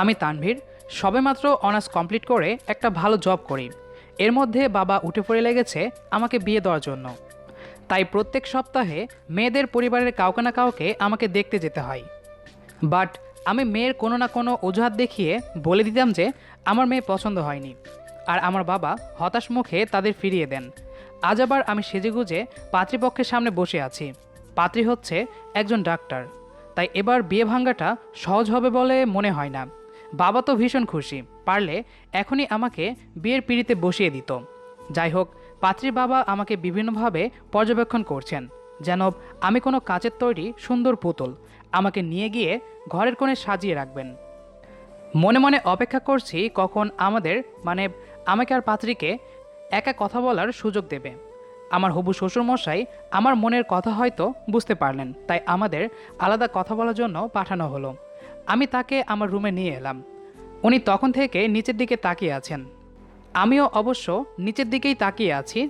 আমি তানভীর, সবেমাত্র honours complete করে একটা ভালো জব করি। এর মধ্যে বাবা উঠে পড়ে লেগেছে আমাকে বিয়ে দেওয়ার জন্য। তাই প্রত্যেক সপ্তাহে মেয়েদের পরিবারের কাউকে না কাউকে আমাকে দেখতে যেতে হয়। বাট আমি মেয়ের কোনো না কোনো অজুহাত দেখিয়ে বলে দিতাম যে আমার মেয়ে পছন্দ হয়নি, আর আমার বাবা হতাশ মুখে তাদের ফিরিয়ে দেন। আজ আবার আমি সেজেগুজে পাত্রীপক্ষের সামনে বসে আছি। পাত্রী হচ্ছে একজন ডাক্তার। তাই এবার বিয়ে ভাঙাটা সহজ হবে বলে মনে হয় না। বাবা তো ভীষণ খুশি, পারলে এখনই আমাকে বিয়ের পিঁড়িতে বসিয়ে দিত। যাই হোক, পাত্রীর বাবা আমাকে বিভিন্নভাবে পর্যবেক্ষণ করছেন, যেন আমি কোনো কাচের তৈরি সুন্দর পুতুল। আমাকে নিয়ে গিয়ে ঘরের কোণে সাজিয়ে রাখবেন। মনে মনে অপেক্ষা করছি কখন আমাকে আর পাত্রীকে একা কথা বলার সুযোগ দেবে। আমার হবু শ্বশুরমশাই আমার মনের কথা হয়তো বুঝতে পারলেন, তাই আমাদের আলাদা কথা বলার জন্য পাঠানো হলো। আমি তাকে আমার রুমে নিয়ে এলাম। উনি তখন থেকে নিচের দিকে তাকিয়ে আছেন। আমিও অবশ্য নিচের দিকেই তাকিয়ে আছি,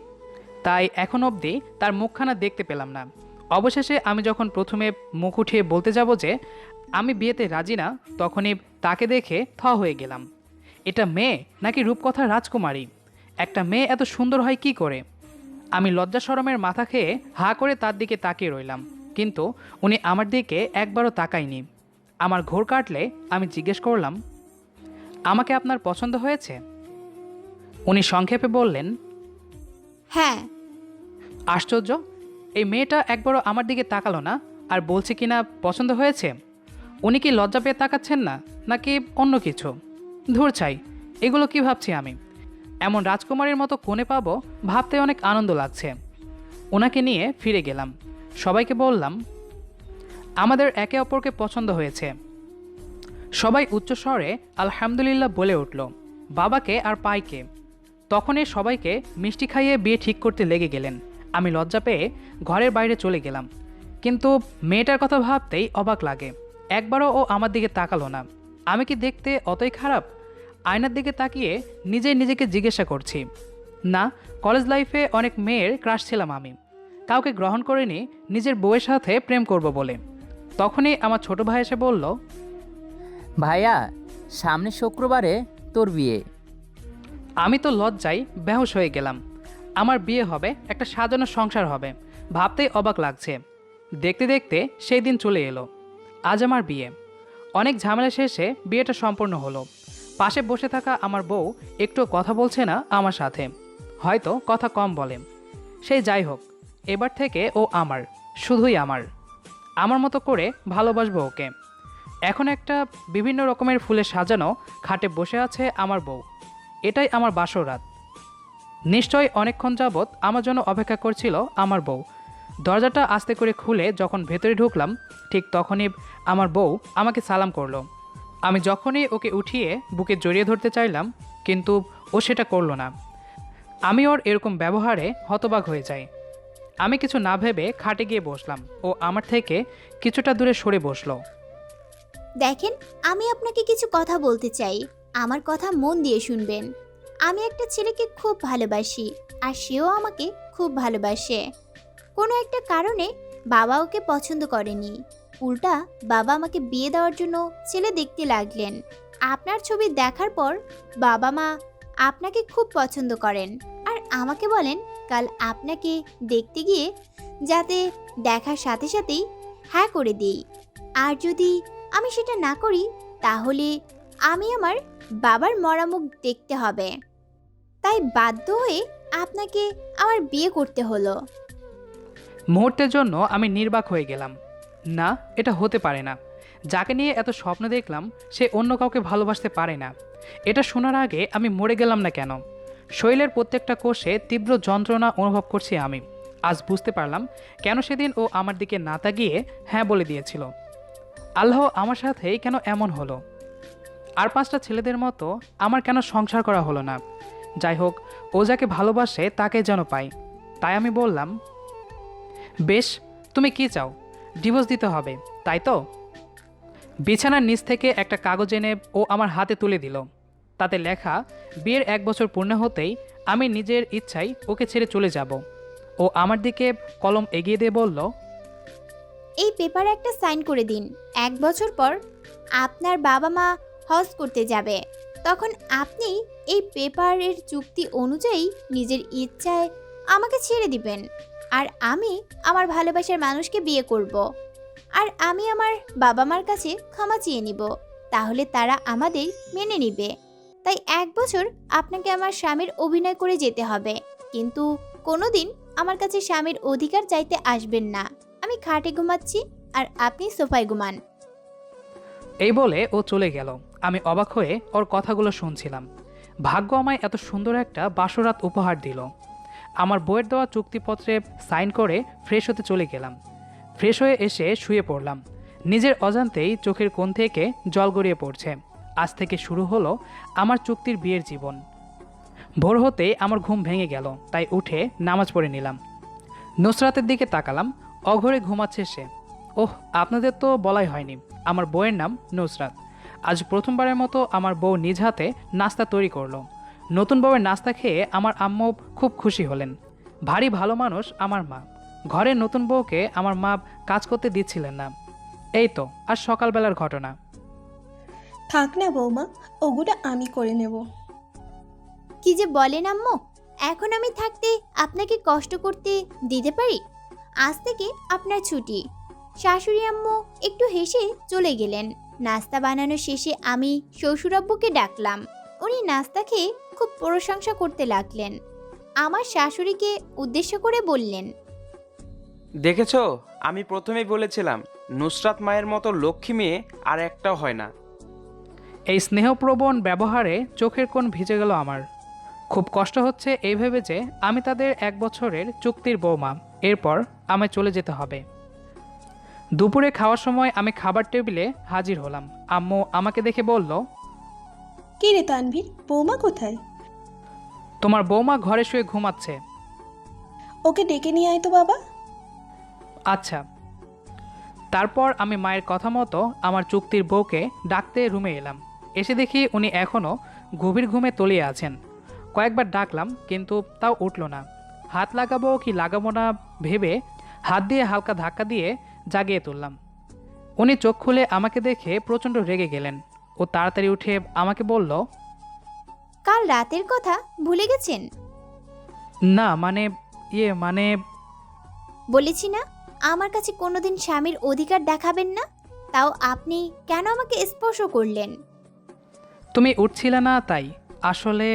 তাই এখন অবধি তার মুখখানা দেখতে পেলাম না। অবশেষে আমি যখন প্রথমে মুখ উঠিয়ে বলতে যাব যে আমি বিয়েতে রাজি না, তখনই তাকে দেখে হয়ে গেলাম। এটা মেয়ে নাকি রূপকথার রাজকুমারী? একটা মেয়ে এত সুন্দর হয় কি করে? আমি লজ্জা শরমের মাথা খেয়ে হা করে তার দিকে তাকিয়ে রইলাম, কিন্তু উনি আমার দিকে একবারও তাকায়নি। আমার ঘোর কাটলে আমি জিজ্ঞেস করলাম, আমাকে আপনার পছন্দ হয়েছে? উনি সংক্ষেপে বললেন, হ্যাঁ। আশ্চর্য, এই মেয়েটা একবারও আমার দিকে তাকালো না, আর বলছে কিনা পছন্দ হয়েছে। উনি কি লজ্জা পেয়ে তাকাচ্ছেন না, নাকি অন্য কিছু? ধুর চাই, এগুলো কি ভাবছি আমি? এমন রাজকুমারীর মতো কোণে পাবো ভাবতে অনেক আনন্দ লাগছে। ওনাকে নিয়ে ফিরে গেলাম। সবাইকে বললাম, আমাদের একে অপরকে পছন্দ হয়েছে। সবাই উচ্চস্বরে আলহামদুলিল্লাহ বলে উঠল। বাবাকে আর পাইকে তখনই সবাইকে মিষ্টি খাইয়ে বিয়ে ঠিক করতে লেগে গেলেন। আমি লজ্জা পেয়ে ঘরের বাইরে চলে গেলাম, কিন্তু মেয়েটার কথা ভাবতেই অবাক লাগে। একবারও ও আমার দিকে তাকালো না। আমি কি দেখতে অতই খারাপ? আয়নার দিকে তাকিয়ে নিজেই নিজেকে জিজ্ঞাসা করছি। না, কলেজ লাইফে অনেক মেয়ের ক্রাশ ছিলাম আমি, কাউকে গ্রহণ করিনি নিজের বউয়ের সাথে প্রেম করব বলে। তখনই আমার ছোট ভাই এসে বলল, ভাইয়া, সামনে শুক্রবারে তোর বিয়ে। আমি তো লজ্জায় বেহুশ হয়ে গেলাম। আমার বিয়ে হবে, একটা সাজানো সংসার হবে, ভাবতেই অবাক লাগছে। দেখতে দেখতে সেই দিন চলে এলো। আজ আমার বিয়ে। অনেক ঝামেলা শেষে বিয়েটা সম্পন্ন হলো। পাশে বসে থাকা আমার বউ একটু কথা বলছে না আমার সাথে, হয়তো কথা কম বলে। সেই যাই হোক, এবার থেকে ও আমার, শুধুই আমার। আমার মতো করে ভালোবাসবো ওকে। এখন একটা বিভিন্ন রকমের ফুলে সাজানো খাটে বসে আছে আমার বউ। এটাই আমার বাসর রাত। নিশ্চয়ই অনেকক্ষণ যাবৎ আমার জন্য অপেক্ষা করছিল আমার বউ। দরজাটা আস্তে করে খুলে যখন ভেতরে ঢুকলাম, ঠিক তখনই আমার বউ আমাকে সালাম করলো। আমি যখনই ওকে উঠিয়ে বুকে জড়িয়ে ধরতে চাইলাম, কিন্তু ও সেটা করলো না। আমি ওর এরকম ব্যবহারে হতবাক হয়ে যাই। আমি কিছু না ভেবে খাটে গিয়ে বসলাম। ও আমার থেকে কিছুটা দূরে সরে বসলো। দেখেন, আমি আপনাকে কিছু কথা বলতে চাই। আমার কথা মন দিয়ে শুনবেন। আমি একটা ছেলেকে খুব ভালোবাসি, আর সেও আমাকে খুব ভালোবাসে। কোনো একটা কারণে বাবা ওকে পছন্দ করেনি। উল্টা বাবা আমাকে বিয়ে দেওয়ার জন্য ছেলে দেখতে লাগলেন। আপনার ছবি দেখার পর বাবা মা আপনাকে খুব পছন্দ করেন, আর আমাকে বলেন কাল আপনাকে দেখতে গিয়ে যাতে দেখার সাথে সাথেই হ্যাঁ করে দিই। আর যদি আমি সেটা না করি, তাহলে আমি আমার বাবার মরা মুখ দেখতে হবে। তাই বাধ্য হয়ে আপনাকে আমার বিয়ে করতে হলো। মুহূর্তের জন্য আমি নির্বাক হয়ে গেলাম। না, এটা হতে পারে না। যাকে নিয়ে এত স্বপ্ন দেখলাম সে অন্য কাউকে ভালোবাসতে পারে না। এটা শোনার আগে আমি মরে গেলাম না কেন? শরীরের প্রত্যেকটা কোষে তীব্র যন্ত্রণা অনুভব করছি আমি। আজ বুঝতে পারলাম কেন সেদিন ও আমার দিকে না তাকিয়ে হ্যাঁ বলে দিয়েছিল। আল্লাহ আমার সাথে কেন এমন হলো? আর পাঁচটা ছেলেদের মতো আমার কেন সংসার করা হলো না? যাই হোক, ও যাকে ভালোবাসে তাকে যেন পাই। তাই আমি বললাম, বেশ, তুমি কি চাও? ডিভোর্স দিতে হবে, তাই তো? বিছানার নিচ থেকে একটা কাগজ এনে ও আমার হাতে তুলে দিল। তাতে লেখা, বিয়ের 1 বছর পূর্ণ হতেই আমি নিজের ইচ্ছায় ওকে ছেড়ে চলে যাব। ও আমার দিকে কলম এগিয়ে দিয়ে বলল, এই পেপারে একটা সাইন করে দিন। 1 বছর পর আপনার বাবা মা হজ করতে যাবে, তখন আপনি এই পেপারের চুক্তি অনুযায়ী নিজের ইচ্ছায় আমাকে ছেড়ে দিবেন, আর আমি আমার ভালোবাসার মানুষকে বিয়ে করব। আর আমি আমার বাবা মার কাছে ক্ষমা চেয়ে নিব, তাহলে তারা আমাদের মেনে নিবে। তাই 1 বছর আপনাকে আমার স্বামীর অভিনয় করে যেতে হবে, কিন্তু কোনোদিন আমার কাছে স্বামীর অধিকার চাইতে আসবেন না। আমি খাটে ঘুমাচ্ছি আর আপনি সোফায় ঘুমান। এই বলে ও চলে গেল। আমি অবাক হয়ে ওর কথাগুলো শুনছিলাম। ভাগ্য আমায় এত সুন্দর একটা বাসরাত উপহার দিল। আমার বইয়ের দেওয়া চুক্তিপত্রে সাইন করে ফ্রেশ হতে চলে গেলাম। ফ্রেশ হয়ে এসে শুয়ে পড়লাম। নিজের অজান্তেই চোখের কোণ থেকে জল গড়িয়ে পড়ছে। আজ থেকে শুরু হলো আমার চুক্তির বিয়ের জীবন। ভোর হতে আমার ঘুম ভেঙে গেল, তাই উঠে নামাজ পড়ে নিলাম। নুসরাতের দিকে তাকালাম, অঘরে ঘুমাচ্ছে সে। ওহ, আপনাদের তো বলাই হয়নি, আমার বউয়ের নাম নুসরাত। আজ প্রথমবারের মতো আমার বউ নিজ হাতে নাস্তা তৈরি করলো। নতুন বউয়ের নাস্তা খেয়ে আমার আম্মু খুব খুশি হলেন। ভারী ভালো মানুষ আমার মা। ঘরের নতুন বউকে আমার মা কাজ করতে দিচ্ছিলেন না। এই তো আর সকালবেলার ঘটনা। থাক না বৌমা, ওগুলো আমি করে নেব। কি যে বলেন আম্মু, এখন আমি থাকতে আপনাকে কষ্ট করতে দিতে পারি? আজ থেকে আপনার ছুটি। শাশুড়ি আম্মু একটু হেসে চলে গেলেন। নাস্তা বানানো শেষে আমি শ্বশুরাব্বুকে ডাকলাম। উনি নাস্তা খেয়ে খুব প্রশংসা করতে লাগলেন। আমার শাশুড়িকে উদ্দেশ্য করে বললেন, দেখেছো, আমি প্রথমেই বলেছিলাম নুসরাত মায়ের মতো লক্ষ্মী মেয়ে আর একটাও হয় না। এই স্নেহপ্রবণ ব্যবহারে চোখের কোণ ভিজে গেল আমার। খুব কষ্ট হচ্ছে এই ভেবে যে আমি তাদের 1 বছরের চুক্তির বৌমা। এরপর আমায় চলে যেতে হবে। দুপুরে খাওয়ার সময় আমি খাবার টেবিলে হাজির হলাম। আম্মু আমাকে দেখে বলল, কি রে তানভীর, বৌমা কোথায়? তোমার বৌমা ঘরে শুয়ে ঘুমাচ্ছে। ওকে ডেকে নিয়ে আয় তো বাবা। আচ্ছা। তারপর আমি মায়ের কথা মতো আমার চুক্তির বউকে ডাকতে রুমে এলাম। এসে দেখি উনি এখনও গভীর ঘুমে তলিয়ে আছেন। কয়েকবার ডাকলাম, কিন্তু তাও উঠল না। হাত লাগাবো কি লাগাবো না ভেবে হাত দিয়ে হালকা ধাক্কা দিয়ে জাগিয়ে তুললাম। উনি চোখ খুলে আমাকে দেখে প্রচণ্ড রেগে গেলেন। ও তাড়াতাড়ি উঠে আমাকে বলল, কাল রাতের কথা ভুলে গেছেন? না মানে মানে বলেছি না, আমার কাছে কোনোদিন স্বামীর অধিকার দেখাবেন না। তাও আপনি কেন আমাকে স্পর্শ করলেন? তুমি উঠছিলে না তাই। আসলে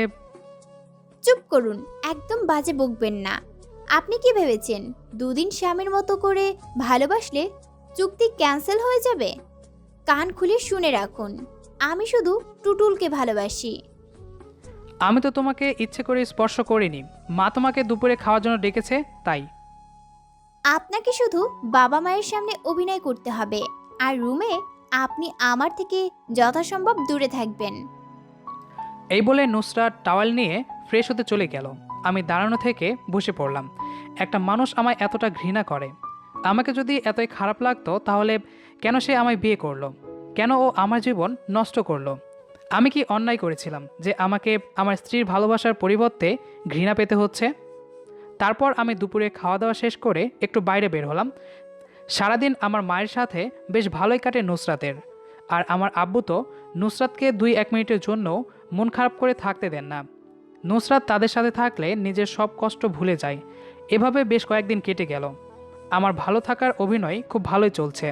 চুপ করুন, একদম বাজে বকবেন না। আপনি কি ভেবেছেন 2 দিন স্বামীর মতো করে ভালোবাসলে চুক্তি ক্যান্সেল হয়ে যাবে? কান খুলে শুনে রাখুন, আমি শুধু টুটুলকে ভালোবাসি। আমি তো তোমাকে ইচ্ছে করে স্পর্শ করিনি। মা তোমাকে দুপুরে খাওয়ার জন্য ডেকেছে তাই। আপনাকে শুধু বাবা মায়ের সামনে অভিনয় করতে হবে, আর রুমে আপনি আমার থেকে যথাসম্ভব দূরে থাকবেন। এই বলে নুসরাত টাওয়াল নিয়ে ফ্রেশ হতে চলে গেল। আমি দাঁড়ানো থেকে বসে পড়লাম। একটা মানুষ আমায় এতটা ঘৃণা করে। আমাকে যদি এতই খারাপ লাগতো তাহলে কেন সে আমায় বিয়ে করলো? কেন ও আমার জীবন নষ্ট করলো? আমি কি অন্যায় করেছিলাম যে আমাকে আমার স্ত্রীর ভালোবাসার পরিবর্তে ঘৃণা পেতে হচ্ছে? তারপর আমি দুপুরে খাওয়া দাওয়া শেষ করে একটু বাইরে বের হলাম। সারাদিন আমার মায়ের সাথে বেশ ভালোই কাটে নুসরাতের। আর আমার আব্বু তো নুসরাতকে 2-1 মিনিটের জন্য মন খারাপ করে থাকতে দেন না। নুসরাত তাদের সাথে থাকলে নিজের সব কষ্ট ভুলে যায়। এভাবে বেশ কয়েকদিন কেটে গেল। আমার ভালো থাকার অভিনয় খুব ভালোই চলছে।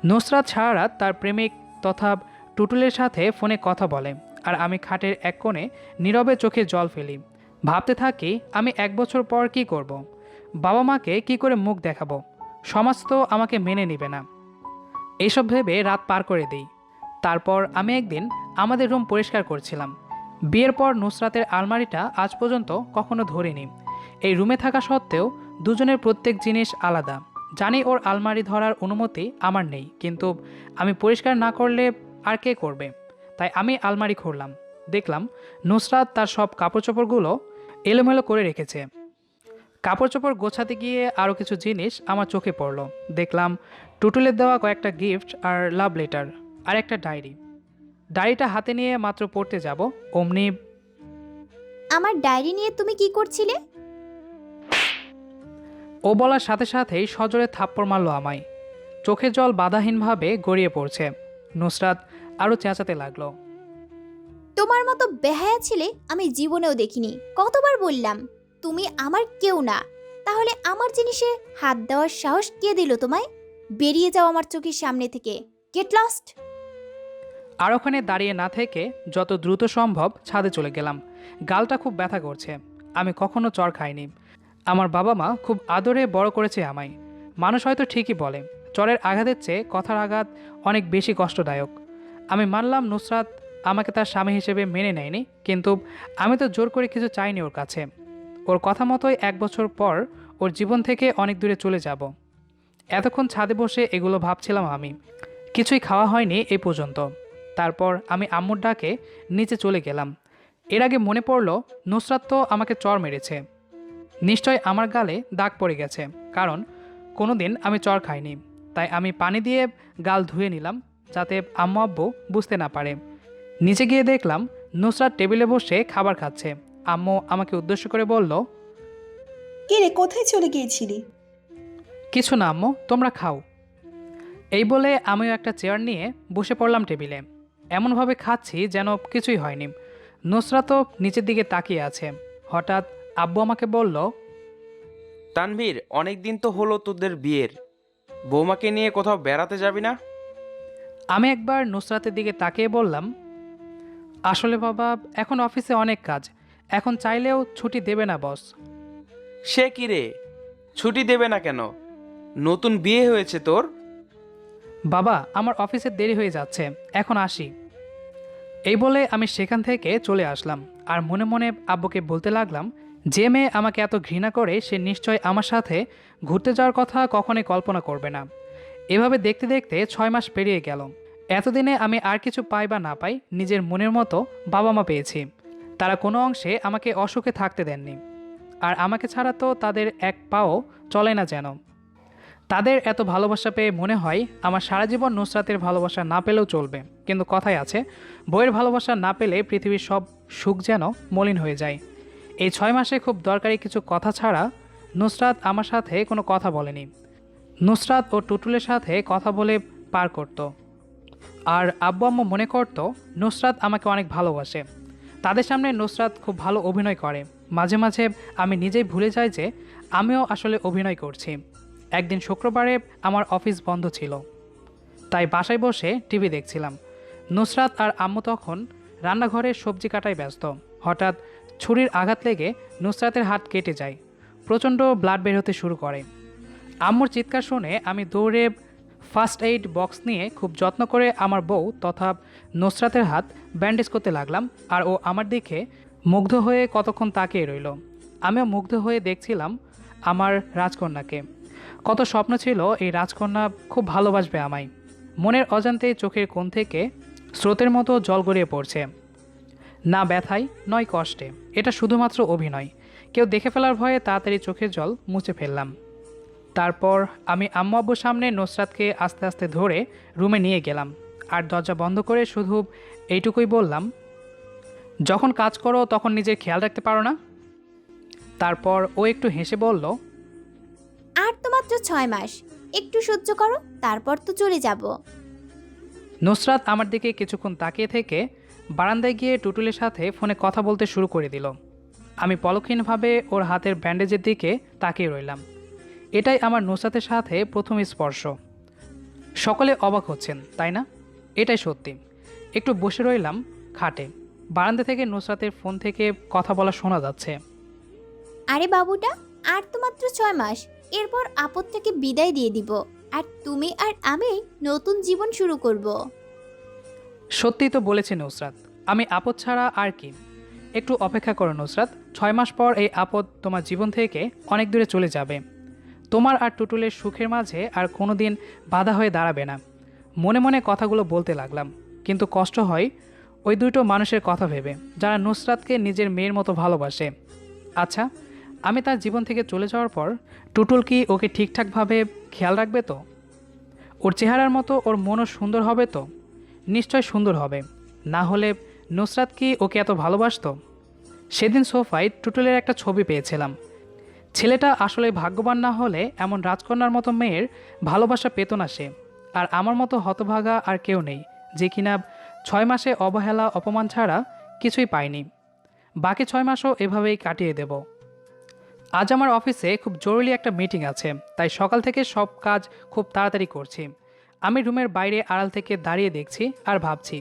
নুসরাত সারা রাত তার প্রেমিক তথা টুটুলের সাথে ফোনে কথা বলে, আর আমি খাটের এক কোণে নীরবে চোখে জল ফেলি। ভাবতে থাকি আমি 1 বছর পর কি করব। বাবা মাকে কি করে মুখ দেখাবো? সমাজ তো আমাকে মেনে নেবে না। এইসব ভেবে রাত পার করে দিই। তারপর আমি একদিন আমাদের রুম পরিষ্কার করছিলাম। বিয়ের পর নুসরাতের আলমারিটা আজ পর্যন্ত কখনো ধরিনি। এই রুমে থাকা সত্ত্বেও দুজনের প্রত্যেক জিনিস আলাদা। জানি ওর আলমারি ধরার অনুমতি আমার নেই, কিন্তু আমি পরিষ্কার না করলে আর কে করবে? তাই আমি আলমারি খুললাম। দেখলাম নুসরাত তার সব কাপড়চোপড়গুলো এলোমেলো করে রেখেছে। কাপড়চোপড় গোছাতে গিয়ে আরও কিছু জিনিস আমার চোখে পড়ল। দেখলাম টুটুলের দেওয়া কয়েকটা গিফট আর লাভ লেটার আর একটা ডায়েরি। ডায়েরিটা হাতে নিয়ে মাত্র পড়তে যাব, অমনি আমার ডায়েরি নিয়ে তুমি কি করছিলে? ও বলার সাথে সাথেই সজোরে থাপ্পড় মারল আমায়। চোখের জল বাধাহীনভাবে গড়িয়ে পড়ছে। নুসরাত আরও চেঁচাতে লাগলো। তোমার মতো বেহায়া ছেলে আমি জীবনেও দেখিনি। কতবার বললাম তুমি আমার কেউ না, তাহলে আমার জিনিসে হাত দেওয়ার সাহস কে দিল তোমায়? বেরিয়ে যাও আমার চোখের সামনে থেকে। Get lost. আর ওখানে দাঁড়িয়ে না থেকে যত দ্রুত সম্ভব ছাদে চলে গেলাম। গালটা খুব ব্যথা করছে। আমি কখনো চর খাইনি। আমার বাবা মা খুব আদরে বড় করেছে আমায়। মানুষ হয়তো ঠিকই বলে চরের আঘাতের চেয়ে কথার আঘাত অনেক বেশি কষ্টদায়ক। আমি মানলাম নুসরাত আমাকে তার স্বামী হিসেবে মেনে নেয়নি, কিন্তু আমি তো জোর করে কিছু চাইনি ওর কাছে। ওর কথা মতোই 1 বছর পর ওর জীবন থেকে অনেক দূরে চলে যাব। এতক্ষণ ছাদে বসে এগুলো ভাবছিলাম আমি। কিছুই খাওয়া হয়নি এই পর্যন্ত। তারপর আমি আম্মুর ডাকে নিচে চলে গেলাম। এর আগে মনে পড়ল নুসরাত তো আমাকে চর মেরেছে। নিশ্চয় আমার গালে দাগ পড়ে গেছে, কারণ কোনো দিন আমি চর খাইনি। তাই আমি পানি দিয়ে গাল ধুয়ে নিলাম, যাতে আম্মু আব্বু বুঝতে না পারে। নিচে গিয়ে দেখলাম নুসরাত টেবিলে বসে খাবার খাচ্ছে। আম্মু আমাকে উদ্দেশ্য করে বলল, কে রে, কোথায় চলে গিয়েছিলি? কিছু না আম্মু, তোমরা খাও। এই বলে আমিও একটা চেয়ার নিয়ে বসে পড়লাম টেবিলে। এমনভাবে খাচ্ছি যেন কিছুই হয়নি। নুসরাতও নিচের দিকে তাকিয়ে আছে। হঠাৎ আব্বু আমাকে বলল, তানভীর, অনেক দিন তো হলো তোদের বিয়ের, বৌমাকে নিয়ে কোথাও বেড়াতে যাবি না? আমি একবার নুসরাতের দিকে তাকিয়ে বললাম, আসলে বাবা এখন অফিসে অনেক কাজ, এখন চাইলেও ছুটি দেবে না বস। সে কি রে, ছুটি দেবে না কেন? নতুন বিয়ে হয়েছে তোর। বাবা আমার অফিসে দেরি হয়ে যাচ্ছে, এখন আসি। এই বলে আমি সেখান থেকে চলে আসলাম। আর মনে মনে আব্বুকে বলতে লাগলাম, যে মেয়ে আমাকে এত ঘৃণা করে সে নিশ্চয় আমার সাথে ঘুরতে যাওয়ার কথা কখনোই কল্পনা করবে না। এভাবে দেখতে দেখতে 6 মাস পেরিয়ে গেল। এতদিনে আমি আর কিছু পাই বা না পাই, নিজের মনের মতো বাবা মা পেয়েছি। তারা কোনো অংশে আমাকে অসুখে থাকতে দেননি। আর আমাকে ছাড়া তো তাদের এক পাও চলে না যেন। তাদের এত ভালোবাসা পেয়ে মনে হয় আমার সারা জীবন নুসরাতের ভালোবাসা না পেলেও চলবে। কিন্তু কথাই আছে, বইয়ের ভালোবাসা না পেলে পৃথিবীর সব সুখ যেন মলিন হয়ে যায়। এই 6 মাসে খুব দরকারি কিছু কথা ছাড়া নুসরাত আমার সাথে কোনো কথা বলেনি। নুসরাত ও টুটুলের সাথে কথা বলে পার করত। আর আব্বু আম্মু মনে করত নুসরাত আমাকে অনেক ভালোবাসে। তাদের সামনে নুসরাত খুব ভালো অভিনয় করে। মাঝে মাঝে আমি নিজেই ভুলে যাই যে আমিও আসলে অভিনয় করছি। একদিন শুক্রবারে আমার অফিস বন্ধ ছিল, তাই বাসায় বসে টিভি দেখছিলাম। নুসরাত আর আম্মু তখন রান্নাঘরে সবজি কাটায় ব্যস্ত। হঠাৎ ছুরির আঘাত লেগে নুসরাতের হাত কেটে যায়। প্রচণ্ড ব্লাড বের হতে শুরু করে। আম্মুর চিৎকার শুনে আমি দৌড়ে ফার্স্ট এইড বক্স নিয়ে খুব যত্ন করে আমার বউ তথা নুসরাতের হাত ব্যান্ডেজ করতে লাগলাম। আর ও আমার দিকে মুগ্ধ হয়ে কতক্ষণ তাকিয়ে রইল। আমিও মুগ্ধ হয়ে দেখছিলাম আমার রাজকন্যাকে। কত স্বপ্ন ছিল এই রাজকন্যা খুব ভালোবাসবে আমায়। মনের অজান্তে চোখের কোণ থেকে স্রোতের মতো জল গড়িয়ে পড়ছে। না ব্যথায় নয় কষ্টে, এটা শুধুমাত্র অভিনয়। কেউ দেখে ফেলার ভয়ে তাড়াতাড়ি চোখের জল মুছে ফেললাম। তারপর আমি আম্মু আব্বুর সামনে নুসরাতকে আস্তে আস্তে ধরে রুমে নিয়ে গেলাম। আর দরজা বন্ধ করে শুধু এইটুকুই বললাম, যখন কাজ করো তখন নিজের খেয়াল রাখতে পারো না? তারপর ও একটু হেসে বলল, আর তো মাত্র 6 মাস, একটু সহ্য করো, তারপর তো চলে যাব। নুসরাত আমার দিকে কিছুক্ষণ তাকিয়ে থেকে বারান্দায় গিয়ে টুটুলের সাথে ফোনে কথা বলতে শুরু করে দিল। আমি পলক্ষীনভাবে ওর হাতের ব্যান্ডেজের দিকে তাকিয়ে রইলাম। এটাই আমার নুসরাতের সাথে প্রথম স্পর্শ। সকলে অবাক হচ্ছেন, তাই না? এটাই সত্যি। একটু বসে রইলাম খাটে। বারান্দা থেকে নুসরাতের ফোন থেকে কথা বলা শোনা যাচ্ছে। আরে বাবুটা, আর তো মাত্র 6 মাস, এরপর আপদ থেকে বিদায় দিয়ে দিব, আর তুমি আর আমি নতুন জীবন শুরু করব। সত্যিই তো বলেছে নুসরাত, আমি আপদ ছাড়া আর কি। একটু অপেক্ষা করো নুসরাত, 6 মাস পর এই আপদ তোমার জীবন থেকে অনেক দূরে চলে যাবে। তোমার আর টুটুলের সুখের মাঝে আর কোনো দিন বাধা হয়ে দাঁড়াবে না। মনে মনে কথাগুলো বলতে লাগলাম, কিন্তু কষ্ট হয় ওই দুটো মানুষের কথা ভেবে যারা নুসরাতকে নিজের মেয়ের মতো ভালোবাসে। আচ্ছা, আমি তার জীবন থেকে চলে যাওয়ার পর টুটুল কি ওকে ঠিকঠাকভাবে খেয়াল রাখবে তো? ওর চেহারার মতো ওর মনও সুন্দর হবে তো? নিশ্চয় সুন্দর হবে। না হলে নুসরাত কি ওকে এত ভালোবাসতো? সেদিন সোফায় টুটুলের একটা ছবি পেয়েছিলাম। ছেলেটা আসলে ভাগ্যবান না হলে এমন রাজকন্যার মতো মেয়ের ভালোবাসা পেত না সে। আর আমার মতো হতভাগা আর কেউ নেই যে কিনা 6 মাসে অবহেলা অপমান ছাড়া কিছুই পাইনি। বাকি 6 মাসও এভাবেই কাটিয়ে দেব। আজ আমার অফিসে খুব জরুরি একটা মিটিং আছে, তাই সকাল থেকে সব কাজ খুব তাড়াতাড়ি করছি। আমি রুমের বাইরে আড়াল থেকে দাঁড়িয়ে দেখছি আর ভাবছি,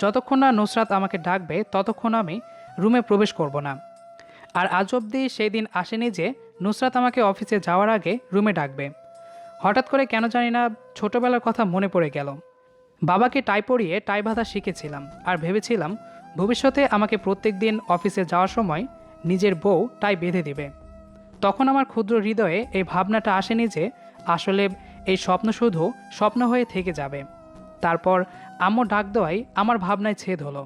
যতক্ষণ না নুসরাত আমাকে ডাকবে ততক্ষণ আমি রুমে প্রবেশ করব না। আর আজ অবধি সেই দিন আসেনি যে নুসরাত আমাকে অফিসে যাওয়ার আগে রুমে ডাকবে। হঠাৎ করে কেন জানি না ছোটবেলার কথা মনে পড়ে গেল। বাবাকে টাই পরিয়ে টাই বাঁধা শিখেছিলাম আর ভেবেছিলাম ভবিষ্যতে আমাকে প্রত্যেক দিন অফিসে যাওয়ার সময় নিজের বউ টাই বেঁধে দিবে। তখন আমার ক্ষুদ্র হৃদয়ে এই ভাবনাটা আসেনি যে আসলে এই স্বপ্ন শুধু স্বপ্ন হয়ে থেকে যাবে। তারপর আম্মু ডাক দেওয়াই আমার ভাবনায় ছেদ হলো।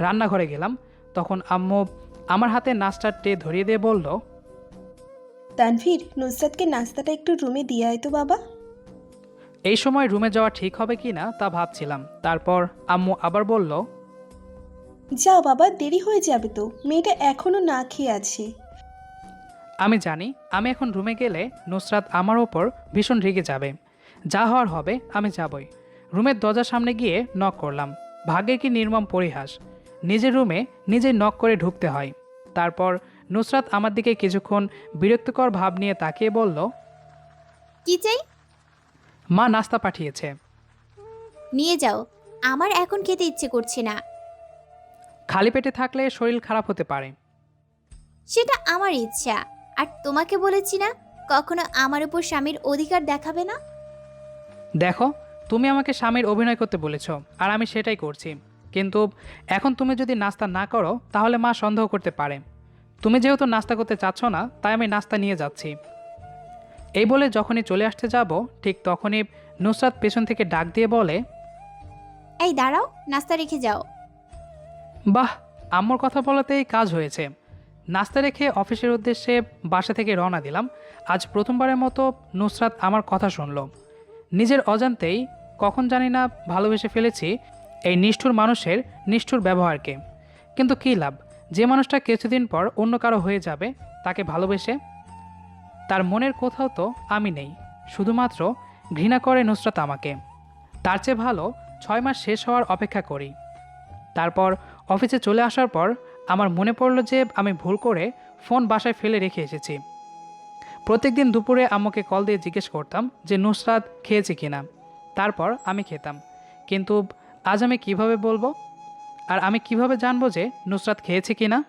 রান্নাঘরে গেলাম, তখন আম্মু আমার হাতে নাস্তার ট্রে ধরিয়ে দিয়ে বলল, তানভীর, নুসরাতকে নাস্তাটা একটু রুমে দিয়ে আয় তো বাবা। এই সময় রুমে যাওয়া ঠিক হবে কি না তা ভাবছিলাম। তারপর আম্মু আবার বলল, যাও বাবা, দেরি হয়ে যাবে তো, মেয়েটা এখনো না খেয়ে আছে। আমি জানি আমি এখন রুমে গেলে নুসরাত আমার ওপর ভীষণ রেগে যাবে। যা হওয়ার হবে আমি যাবই। রুমের দরজার সামনে গিয়ে নক করলাম। ভাগ্যে কি নির্মম পরিহাস, নিজের রুমে নিজেই নক করে ঢুকতে হয়। তারপর নুসরাত আমার দিকে কিছুক্ষণ বিরক্তিকর ভাব নিয়ে তাকিয়ে বলল, কি চাই? মা নাস্তা পাঠিয়েছে। নিয়ে যাও, আমার এখন খেতে ইচ্ছে করছে না। খালি পেটে থাকলে শরীর খারাপ হতে পারে। সেটা আমার ইচ্ছা, আর তোমাকে বলেছি না কখনো আমার উপর স্বামীর অধিকার দেখাবে না। দেখো, তুমি আমাকে স্বামীর অভিনয় করতে বলেছ আর আমি সেটাই করছি। কিন্তু এখন তুমি যদি নাস্তা না করো তাহলে মা সন্দেহ করতে পারে। তুমি যেহেতু নাস্তা করতে চাচ্ছ না, তাই আমি নাস্তা নিয়ে যাচ্ছি। এই বলে যখনই চলে আসতে যাব ঠিক তখনই নুসরাত পেছন থেকে ডাক দিয়ে বলে, এই দাঁড়াও, নাস্তা রেখে যাও। বাহ, আম্মুর কথা বলাতেই কাজ হয়েছে। নাস্তা রেখে অফিসের উদ্দেশ্যে বাসা থেকে রওনা দিলাম। আজ প্রথমবারের মতো নুসরাত আমার কথা শুনল। নিজের অজান্তেই কখন জানি না ভালোবেসে ফেলেছি এই নিষ্ঠুর মানুষের নিষ্ঠুর ব্যবহারকে। কিন্তু কী লাভ, যে মানুষটা কিছুদিন পর অন্য কারো হয়ে যাবে তাকে ভালোবেসে? তার মনের কোথাও তো আমি নেই, শুধুমাত্র ঘৃণা করে নুসরাত আমাকে। তার চেয়ে ভালো 6 মাস শেষ হওয়ার অপেক্ষা করি। তারপর অফিসে চলে আসার পর আমার মনে পড়ল যে আমি ভুল করে ফোন বাসায় ফেলে রেখে এসেছি। প্রত্যেকদিন দুপুরে আম্মুকে কল দিয়ে জিজ্ঞেস করতাম যে নুসরাত খেয়েছে কিনা। তারপর আমি খেতাম। কিন্তু আজ আমি কিভাবে বলবো? আর আমি কিভাবে জানবো যে নুসরাত খেয়েছে কিনা?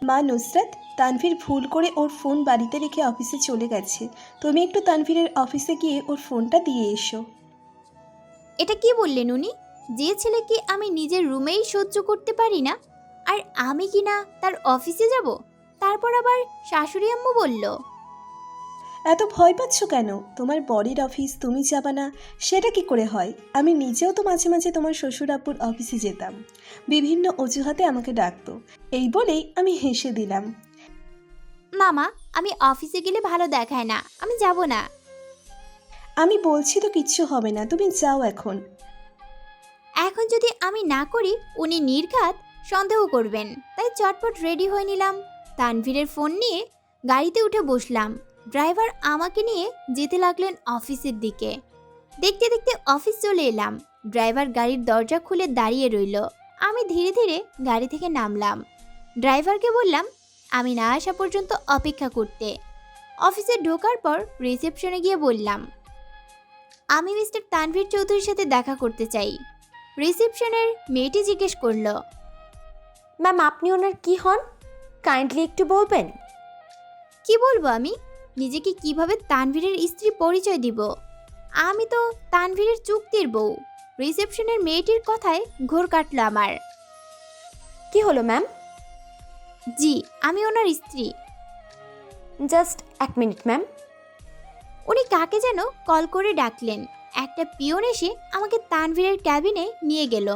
মা, নুসরাত, তানভীর ভুল করে ওর ফোন বাড়িতে রেখে অফিসে চলে গেছে। তুমি একটু তানভীরের অফিসে গিয়ে ওর ফোনটা দিয়ে এসো। এটা কি বললেন উনি? যে ছেলেকে আমি নিজের রুমেই সহ্য করতে পারি না, আর আমি কি না তার অফিসে যাব? তারপর আবার শাশুড়ি আম্মু বলল। এত ভয় পাচ্ছ কেন? তোমার বরের অফিস, তুমি যাবা না সেটা কি করে হয়? আমি নিজেও তো মাঝে মাঝে তোমার শ্বশুর আব্বুর অফিসে যেতাম, বিভিন্ন অজুহাতে আমাকে ডাকতো, এই বলেই আমি হেসে দিলাম। মামা, আমি অফিসে গেলে ভালো দেখায় না, আমি যাব না। আমি বলছি তো কিচ্ছু হবে না, তুমি যাও এখন। এখন যদি আমি না করি উনি নির্ঘাত সন্দেহ করবেন, তাই চটপট রেডি হয়ে নিলাম। তানভীরের ফোন নিয়ে গাড়িতে উঠে বসলাম। ড্রাইভার আমাকে নিয়ে যেতে লাগলেন অফিসের দিকে। দেখতে দেখতে অফিস চলে এলাম। ড্রাইভার গাড়ির দরজা খুলে দাঁড়িয়ে রইল। আমি ধীরে ধীরে গাড়ি থেকে নামলাম। ড্রাইভারকে বললাম আমি না আসা পর্যন্ত অপেক্ষা করতে। অফিসে ঢোকার পর রিসেপশনে গিয়ে বললাম আমি মিস্টার তানভীর চৌধুরীর সাথে দেখা করতে চাই। রিসেপশনের মেয়েটি জিজ্ঞেস করলো, ম্যাম, আপনি ওনার কি হন? কাইন্ডলি একটু বলবেন। কি বলবো আমি? নিজেকে কিভাবে তানভীরের স্ত্রী পরিচয় দিব? আমি তো তানভীরের চুক্তির বউ। রিসেপশনের মেয়েটির কথায় ঘোর কাটল আমার। কি হলো ম্যাম? জি, আমি ওনার স্ত্রী। Just 1 minute ma'am. উনি কাকে যেন কল করে ডাকলেন। একটা পিয়ন এসে আমাকে তানভীরের ক্যাবিনে নিয়ে গেল।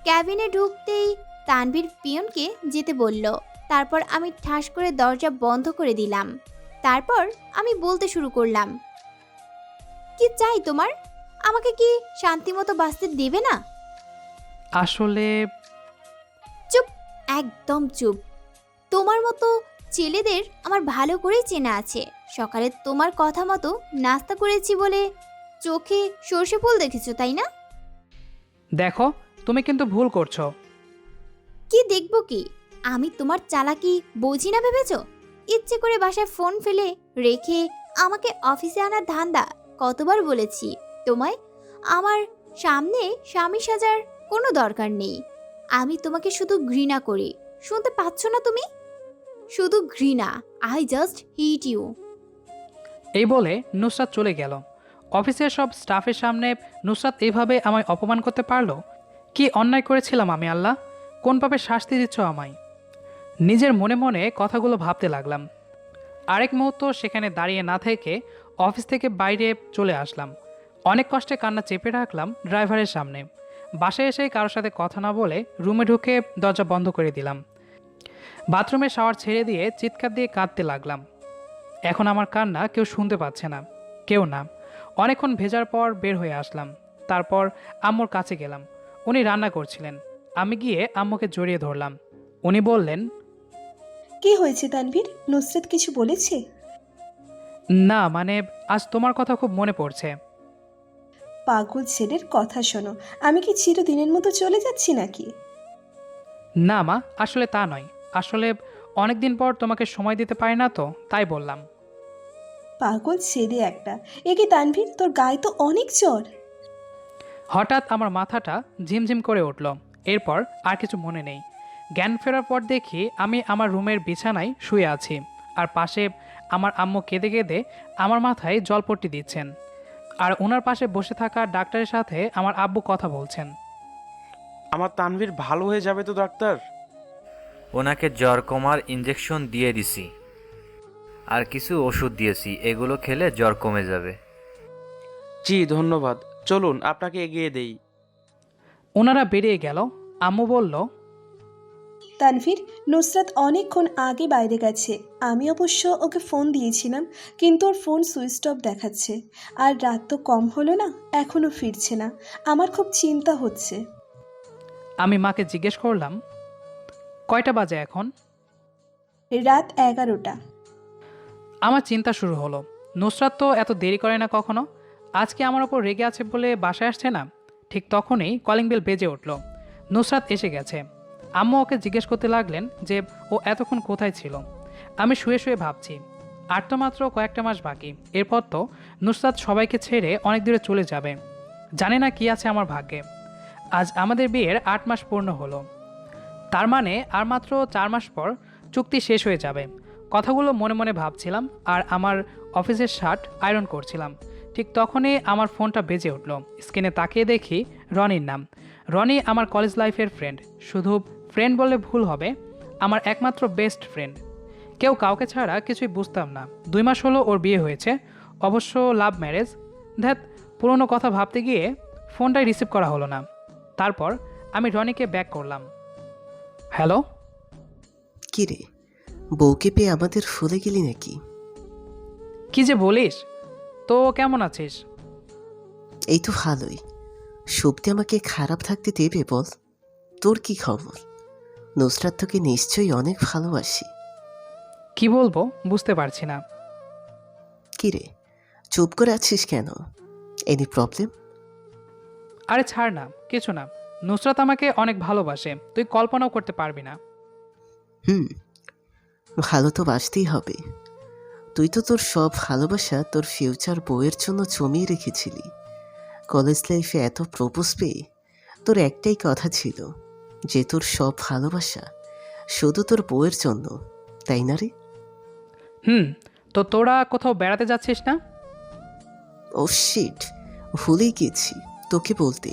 ক্যাবিনে ঢুকতেই তানভীর পিয়নকে যেতে বলল। তারপর আমি ঠাস করে দরজা বন্ধ করে দিলাম। তারপর আমি বলতে শুরু করলাম, কি চাই তোমার? আমাকে কি শান্তিমতো বাঁচতে দেবে না? আসলে চুপ, একদম চুপ। তোমার মতো ছেলেদের আমার ভালো করেই চেনা আছে। সকালে তোমার কথা মতো নাস্তা করেছি বলে চোখে সর্ষে ফুল দেখেছো, তাই না? দেখো, তুমি কিন্তু ভুল করছো। কি দেখবো কি? আমি তোমার চালাকি বুঝি না ভেবেছো? ইচ্ছে করে বাসায় ফোন ফেলে রেখে আমাকে অফিসে আনার ধান্দা। কতবার বলেছি তোমায়, আমার সামনে স্বামী সাজার কোনো দরকার নেই। আমি তোমাকে শুধু ঘৃণা করি। শুনতে পাচ্ছ না তুমি? শুধু ঘৃণা। I just hate you. এই বলে নুসরাত চলে গেল। অফিসের সব স্টাফের সামনে নুসরাত এইভাবে আমায় অপমান করতে পারলো? কি অন্যায় করেছিলাম আমি আল্লাহ? কোন পাপে শাস্তি দিচ্ছ আমায়? নিজের মনে মনে কথাগুলো ভাবতে লাগলাম। আরেক মুহূর্ত সেখানে দাঁড়িয়ে না থেকে অফিস থেকে বাইরে চলে আসলাম। অনেক কষ্টে কান্না চেপে রাখলাম ড্রাইভারের সামনে। বাসায় এসে কারোর সাথে কথা না বলে রুমে ঢুকে দরজা বন্ধ করে দিলাম। বাথরুমে শাওয়ার ছেড়ে দিয়ে চিৎকার দিয়ে কাঁদতে লাগলাম। এখন আমার কান্না কেউ শুনতে পাচ্ছে না, কেউ না। অনেকক্ষণ ভেজার পর বের হয়ে আসলাম। তারপর আম্মুর কাছে গেলাম। উনি রান্না করছিলেন। আমি গিয়ে আম্মুকে জড়িয়ে ধরলাম। উনি বললেন, কি হয়েছে তানভীর? নুসরাত কিছু বলেছে? না মানে আজ তোমার কথা খুব মনে পড়ছে। পাগল ছেলের কথা শোনো। আমি কি চিরদিনের মতো চলে যাচ্ছি নাকি? না মা, আসলে তা নয়। আসলে অনেক দিন পর তোমাকে সময় দিতে পারি না তো, তাই বললাম। পাগল ছেলে একটা। এ কি তানভীর, তোর গায়ে তো অনেক জ্বর। হঠাৎ আমার মাথাটা ঝিমঝিম করে উঠল। এরপর আর কিছু মনে নেই। জ্ঞান ফেরার পর দেখি আমি আমার রুমের বিছানায় শুয়ে আছি, আর পাশে আমার আম্মু কেঁদে কেঁদে আমার মাথায় জলপট্টি দিচ্ছেন। আর ওনার পাশে বসে থাকা ডাক্তারের সাথে আমার আব্বু কথা বলছেন। আমার তানভীর ভালো হয়ে যাবে তো ডাক্তার? ওনাকে জ্বর কমার ইঞ্জেকশন দিয়ে দিছি আর কিছু ওষুধ দিয়েছি, এগুলো খেলে জ্বর কমে যাবে। জি ধন্যবাদ, চলুন আপনাকে এগিয়ে দেই। ওনারা বেরিয়ে গেল। আম্মু বলল, তানভীর, নুসরাত অনেকক্ষণ আগে বাইরে গেছে। আমি অবশ্য ওকে ফোন দিয়েছিলাম, কিন্তু ওর ফোন সুইচ অফ দেখাচ্ছে। আর রাত তো কম হলো না, এখনও ফিরছে না। আমার খুব চিন্তা হচ্ছে। আমি মাকে জিজ্ঞেস করলাম, কয়টা বাজে এখন? রাত 11টা। আমার চিন্তা শুরু হলো। নুসরাত তো এত দেরি করে না কখনো। আজকে আমার ওপর রেগে আছে বলে বাসায় আসছে না। ঠিক তখনই কলিং বেল বেজে উঠল। নুসরাত এসে গেছে। আম্মু ওকে জিজ্ঞেস করতে লাগলেন যে ও এতক্ষণ কোথায় ছিল। আমি শুয়ে শুয়ে ভাবছি, আর তো মাত্র কয়েকটা মাস বাকি। এরপর তো নুসরাত সবাইকে ছেড়ে অনেক দূরে চলে যাবে। জানি না কি আছে আমার ভাগ্যে। আজ আমাদের বিয়ের 8 মাস পূর্ণ হলো। তার মানে আর মাত্র 4 মাস পর চুক্তি শেষ হয়ে যাবে। কথাগুলো মনে মনে ভাবছিলাম আর আমার অফিসের শার্ট আয়রন করছিলাম। ঠিক তখনই আমার ফোনটা বেজে উঠল। স্ক্রিনে তাকিয়ে দেখি রনির নাম। রনি আমার কলেজ লাইফের ফ্রেন্ড। শুধু ফ্রেন্ড বললে ভুল হবে, আমার একমাত্র বেস্ট ফ্রেন্ড। কেউ কাউকে ছাড়া কিছুই বুঝতাম না। 2 মাস হলো ওর বিয়ে হয়েছে, অবশ্য লাভ ম্যারেজ। ধ্যাত, পুরনো কথা ভাবতে গিয়ে ফোনটাই রিসিভ করা হলো না। তারপর আমি রনিকে ব্যাক করলাম। হ্যালো। কিরে, বউকে পেয়ে আমাদের ফুলে গেলি নাকি? কি যে বলিস, তো কেমন আছিস? এই তো ভালোই। শক্তি আমাকে খারাপ থাকতে দেবে বল? তোর কি খবর? নুসরাত তোকে নিশ্চয়ই অনেক ভালোবাসি। কি বলবো বুঝতে পারছি না। কিরে, চুপ করে আছিস কেন? Any problem? আরে ছাড় না, কিছু না। নুসরাত আমাকে অনেক ভালোবাসে, তুই কল্পনাও করতে পারবি না। ভালো তো বাসতেই হবে। তুই তো তোর সব ভালোবাসা তোর ফিউচার বউয়ের জন্য জমিয়ে রেখেছিলি। কলেজ লাইফে এত প্রপোজ পেয়ে তোর একটাই কথা ছিল যে তোর সব ভালোবাসা শুধু তোর বউয়ের জন্য, তাই না রে? তো তোরা কোথাও বেড়াতে যাচ্ছিস না? ও শিট, ভুলেই গেছি তোকে বলতে।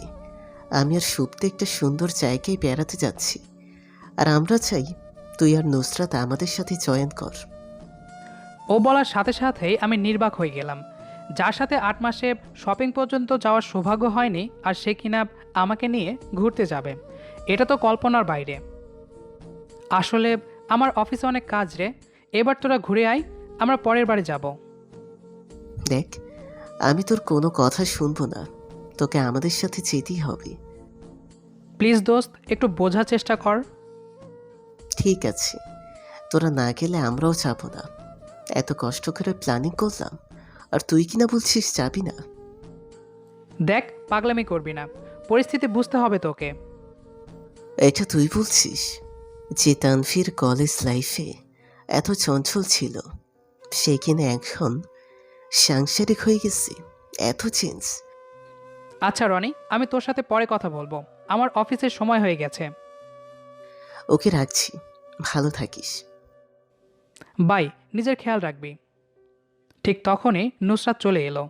আমি আর সুপ্তে একটা সুন্দর জায়গায় বেড়াতে যাচ্ছি, আর আমরা চাই তুই আর নুসরাত আমাদের সাথে জয়েন কর। ও বলার সাথে সাথেই আমি নির্বাক হয়ে গেলাম। যার সাথে 8 মাসে শপিং পর্যন্ত যাওয়ার সৌভাগ্য হয়নি, আর সে কিনা আমাকে নিয়ে ঘুরতে যাবে, এটা তো কল্পনার বাইরে। আসলে আমার অফিসে অনেক কাজ রে। এবার তোরা ঘুরে আয়, আমরা পরের বারে যাব। দেখ, আমি তোর কোনো কথা শুনবো না, তোকে আমাদের সাথে যেতেই হবে। প্লিজ দোস্ত, একটু বোঝার চেষ্টা কর। ঠিক আছে, তোরা না গেলে আমরাও যাবো না। এত কষ্ট করে প্ল্যানিং করলাম, আর তুই কিনা বলছিস যাবি না। দেখ, পাগলামি করবি না, পরিস্থিতি বুঝতে হবে তোকে। এটা তুই বলছিস যে তানভীর কলেজ লাইফে এত চঞ্চল ছিল, সে কিনা এখন সাংসারিক হয়ে গেছে? এত চেঞ্জ? আচ্ছা রনি, আমি তোর সাথে পরে কথা বলবো, আমার অফিসের সময় হয়ে গেছে। ওকে রাখছি, ভালো থাকিস। বাই, নিজের খেয়াল রাখবি। ঠিক তখনই নুসরাত চলে এলো।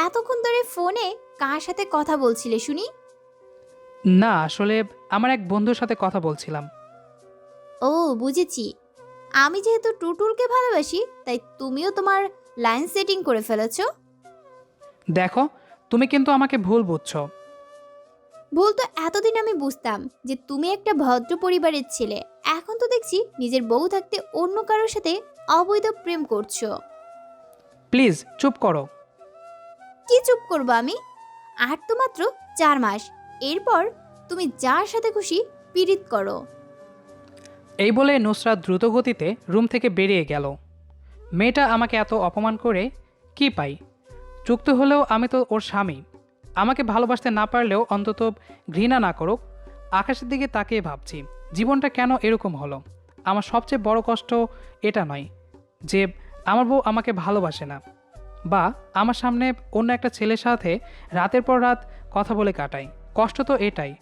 এতক্ষণ ধরে ফোনে কার সাথে কথা বলছিলে শুনি? না, আসলে আমার এক বন্ধুর সাথে কথা বলছিলাম। ও বুঝেছি, আমি যেহেতু টুটুলকে ভালোবাসি তাই তুমিও তোমার লাইন সেটিং করে ফেলেছো। দেখো, তুমি কিন্তু আমাকে ভুল বুঝছো। ভুল তো এতদিন আমি বুঝতাম যে তুমি একটা ভদ্র পরিবারের ছেলে, এখন তো দেখছি নিজের বউ থাকতে অন্য কারোর সাথে অবৈধ প্রেম করছো। প্লিজ চুপ করো। কি চুপ করবো আমি? আর তো মাত্র 4 মাস, এরপর তুমি যার সাথে খুশি পীড়িত করো। এই বলে নুসরাত দ্রুত গতিতে রুম থেকে বেরিয়ে গেল। মেয়েটা আমাকে এত অপমান করে কি পাই? চুক্তি হলেও আমি তো ওর স্বামী। আমাকে ভালোবাসতে না পারলেও অন্তত ঘৃণা না করুক। আকাশের দিকে তাকিয়ে ভাবছি, জীবনটা কেন এরকম হলো। আমার সবচেয়ে বড় কষ্ট এটা নয় যে আমার বউ আমাকে ভালোবাসে না, বা আমার সামনে অন্য একটা ছেলের সাথে রাতের পর রাত কথা বলে কাটাই। কষ্ট তো এটাই,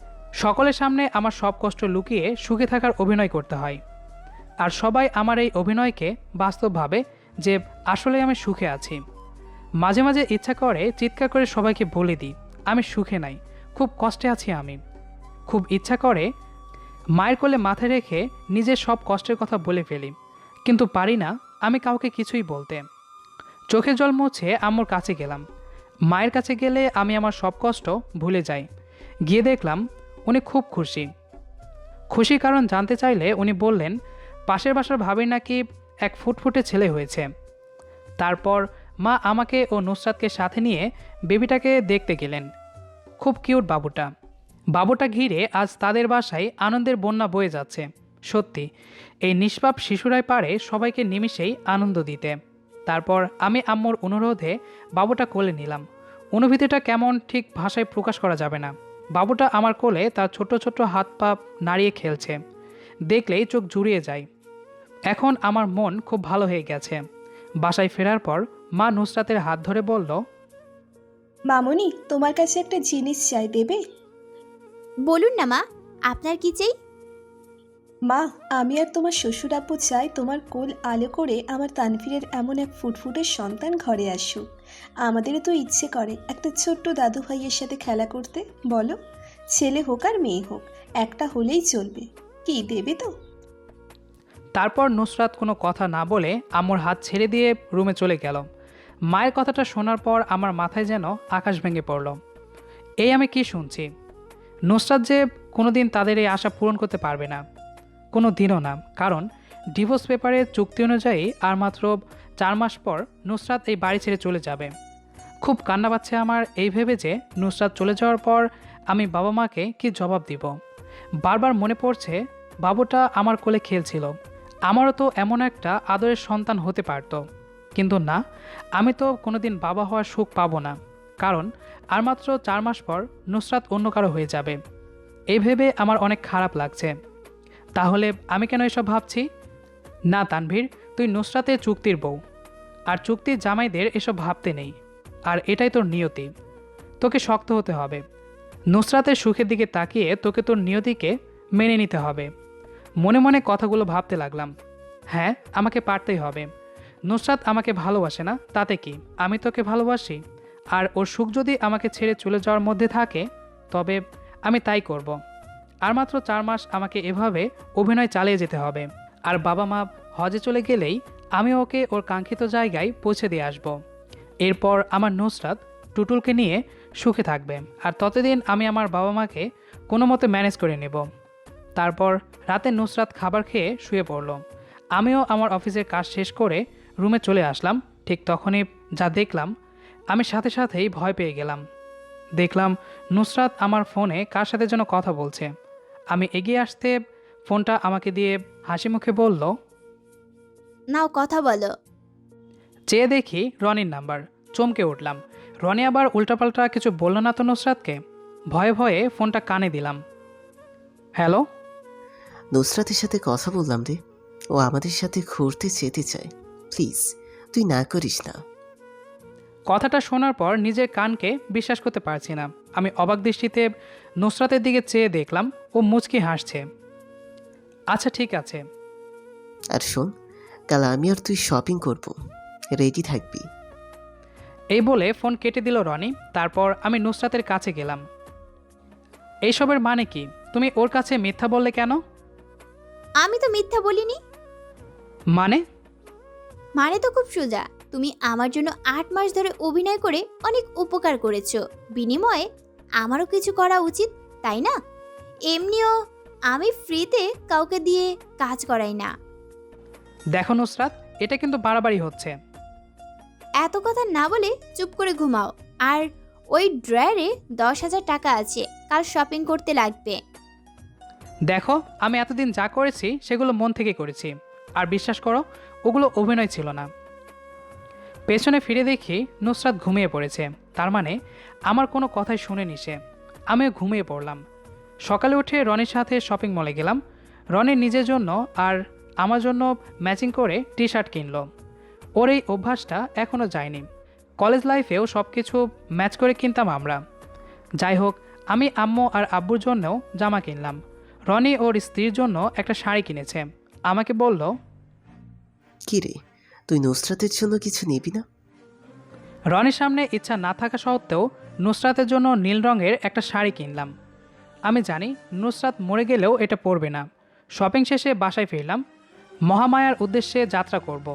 সকলের সামনে আমার সব কষ্ট লুকিয়ে সুখে থাকার অভিনয় করতে হয়। আর সবাই আমার এই অভিনয়কে বাস্তব ভাবে যে আসলে আমি সুখে আছি। মাঝে মাঝে ইচ্ছা করে চিৎকার করে সবাইকে বলে দিই আমি সুখে নাই, খুব কষ্টে আছি আমি। খুব ইচ্ছা করে মায়ের কোলে মাথায় রেখে নিজের সব কষ্টের কথা বলে ফেলি, কিন্তু পারি না আমি কাউকে কিছুই বলতে। চোখের জল মুছে আম্মুর কাছে গেলাম। মায়ের কাছে গেলে আমি আমার সব কষ্ট ভুলে যাই। গিয়ে দেখলাম উনি খুব খুশি। খুশির কারণ জানতে চাইলে উনি বললেন পাশের বাসার ভাবির নাকি এক ফুটফুটে ছেলে হয়েছে। তারপর মা আমাকে ও নুসরাতকে সাথে নিয়ে বেবিটাকে দেখতে গেলেন। খুব কিউট বাবুটা। বাবুটা ঘিরে আজ তাদের বাসায় আনন্দের বন্যা বয়ে যাচ্ছে। সত্যি এই নিষ্পাপ শিশুরাই পারে সবাইকে নিমিষেই আনন্দ দিতে। তারপর আমি আম্মুর অনুরোধে বাবুটা কোলে নিলাম। অনুভূতিটা কেমন ঠিক ভাষায় প্রকাশ করা যাবে না। বাবুটা আমার কোলে তার ছোট ছোট হাত পা নাড়িয়ে খেলছে, দেখলেই চোখ জুড়িয়ে যায়। এখন আমার মন খুব ভালো হয়ে গেছে। বাসায় ফেরার পর মা নুসরাতের হাত ধরে বলল, মামনি, তোমার কাছে একটা জিনিস চাই, দেবে? বলুন না মা, আপনার কি চাই? মা, আমি আর তোমার শ্বশুর আব্বু চাই তোমার কোল আলো করে আমার তানভীরের এমন এক ফুটফুটের সন্তান ঘরে আসুক। আমাদেরও তো ইচ্ছে করে একটা ছোট্ট দাদু ভাইয়ের সাথে খেলা করতে। বলো, ছেলে হোক আর মেয়ে হোক, একটা হলেই চলবে। কি দেবে তো? তারপর নুসরাত কোনো কথা না বলে আম্মুর হাত ছেড়ে দিয়ে রুমে চলে গেল। মায়ের কথাটা শোনার পর আমার মাথায় যেন আকাশ ভেঙে পড়ল। এই আমি কি শুনছি? নুসরাত যে কোনোদিন তাদের এই আশা পূরণ করতে পারবে না, কোনো দিনও না। কারণ ডিভোর্স পেপারের চুক্তি অনুযায়ী আর মাত্র 4 মাস পর নুসরাত এই বাড়ি ছেড়ে চলে যাবে। খুব কান্না পাচ্ছে আমার এই ভেবে যে নুসরাত চলে যাওয়ার পর আমি বাবা মাকে কি জবাব দিব। বারবার মনে পড়ছে বাবুটা আমার কোলে খেলছিল, আমারও তো এমন একটা আদরের সন্তান হতে পারত। কিন্তু না, আমি তো কোনোদিন বাবা হওয়ার সুখ পাবো না, কারণ আর মাত্র 4 মাস পর নুসরাত অন্য কারো হয়ে যাবে। এই ভেবে আমার অনেক খারাপ লাগছে। তাহলে আমি কেন এসব ভাবছি? না তানভীর, তুই নুসরাতের চুক্তির বউ, আর চুক্তির জামাইদের এসব ভাবতে নেই। আর এটাই তোর নিয়তি, তোকে শক্ত হতে হবে। নুসরাতের সুখের দিকে তাকিয়ে তোকে তোর নিয়তিকে মেনে নিতে হবে। মনে মনে কথাগুলো ভাবতে লাগলাম। হ্যাঁ, আমাকে পারতেই হবে। নুসরাত আমাকে ভালোবাসে না তাতে কি, আমি তোকে ভালোবাসি। আর ওর সুখ যদি আমাকে ছেড়ে চলে যাওয়ার মধ্যে থাকে তবে আমি তাই করব। আর মাত্র 4 মাস আমাকে এভাবে অভিনয় চালিয়ে যেতে হবে। আর বাবা মা হজে চলে গেলেই আমি ওকে ওর কাঙ্ক্ষিত জায়গায় পৌঁছে দিয়ে আসব। এরপর আমার নুসরাত টুটুলকে নিয়ে সুখে থাকবে। আর ততদিন আমি আমার বাবা মাকে কোনো মতে ম্যানেজ করে নেব। তারপর রাতে নুসরাত খাবার খেয়ে শুয়ে পড়ল। আমিও আমার অফিসের কাজ শেষ করে রুমে চলে আসলাম। ঠিক তখনই যা দেখলাম, আমি সাথে সাথেই ভয় পেয়ে গেলাম। দেখলাম নুসরাত আমার ফোনে কার সাথে যেন কথা বলছে। আমি এগিয়ে আসতে ফোনটা আমাকে দিয়ে হাসি মুখে বলল, নাও কথা বলো। চেয়ে দেখি রনির নাম্বার। চমকে উঠলাম। রনি আবার উল্টাপাল্টা কিছু বলল না তো নুসরাতকে? ভয়ে ভয়ে ফোনটা কানে দিলাম। হ্যালো। নুসরাতের সাথে কথা বললাম রে, ও আমাদের সাথে ঘুরতে যেতে চায়। প্লিজ তুই না করিস না। কথাটা শোনার পর নিজের কানকে বিশ্বাস করতে পারছি না। আমি অবাক দৃষ্টিতে নুসরাতের দিকে চেয়ে দেখলাম ও মুচকি হাসছে। আচ্ছা ঠিক আছে। আর শোন, কাল আমি আর তুই শপিং করব, রেডি থাকবি। এই বলে ফোন কেটে দিল রনি। তারপর আমি নুসরাতের কাছে গেলাম। এইসবের মানে কি? তুমি ওর কাছে মিথ্যা বললে কেন? আমি তো মিথ্যা বলিনি। মানে? মানে তো খুব সোজা। তুমি আমার জন্য 8 মাস ধরে অভিনয় করে অনেক উপকার করেছো, বিনিময়ে আমারও কিছু করা উচিত, তাই না? এমনিও আমি ফ্রিতে কাউকে দিয়ে কাজ করাই না। দেখো নুসরাত, এটা কিন্তু বাড়াবাড়ি হচ্ছে। এত কথা না বলে চুপ করে ঘুমাও। আর ওই ড্রয়ারে 10,000 টাকা আছে, কাল শপিং করতে লাগবে। দেখো, আমি এতদিন যা করেছি সেগুলো মন থেকে করেছি। আর বিশ্বাস করো, ওগুলো অভিনয় ছিল না। পেছনে ফিরে দেখি নুসরাত ঘুমিয়ে পড়েছে। তার মানে আমার কোনো কথাই শুনেনি সে। আমিও ঘুমিয়ে পড়লাম। সকালে উঠে রনির সাথে শপিং মলে গেলাম। রনির নিজের জন্য আর আমার জন্য ম্যাচিং করে টি শার্ট কিনলো। ওর এই অভ্যাসটা এখনও যায়নি। কলেজ লাইফেও সব কিছু ম্যাচ করে কিনতাম আমরা। যাই হোক, আমি আম্মু আর আব্বুর জন্যও জামা কিনলাম। রনি ওর স্ত্রীর জন্য একটা শাড়ি কিনেছে। আমাকে বলল, কি রে, তুই নুসরাতের জন্য কিছু নিবি না? রনির সামনে ইচ্ছা না থাকা সত্ত্বেও নুসরাতের জন্য নীল রঙের একটা শাড়ি কিনলাম। আমি জানি নুসরাত মরে গেলেও এটা পরবে না। শপিং শেষে বাসায় ফিরলাম। মহামায়ার উদ্দেশ্যে যাত্রা করব।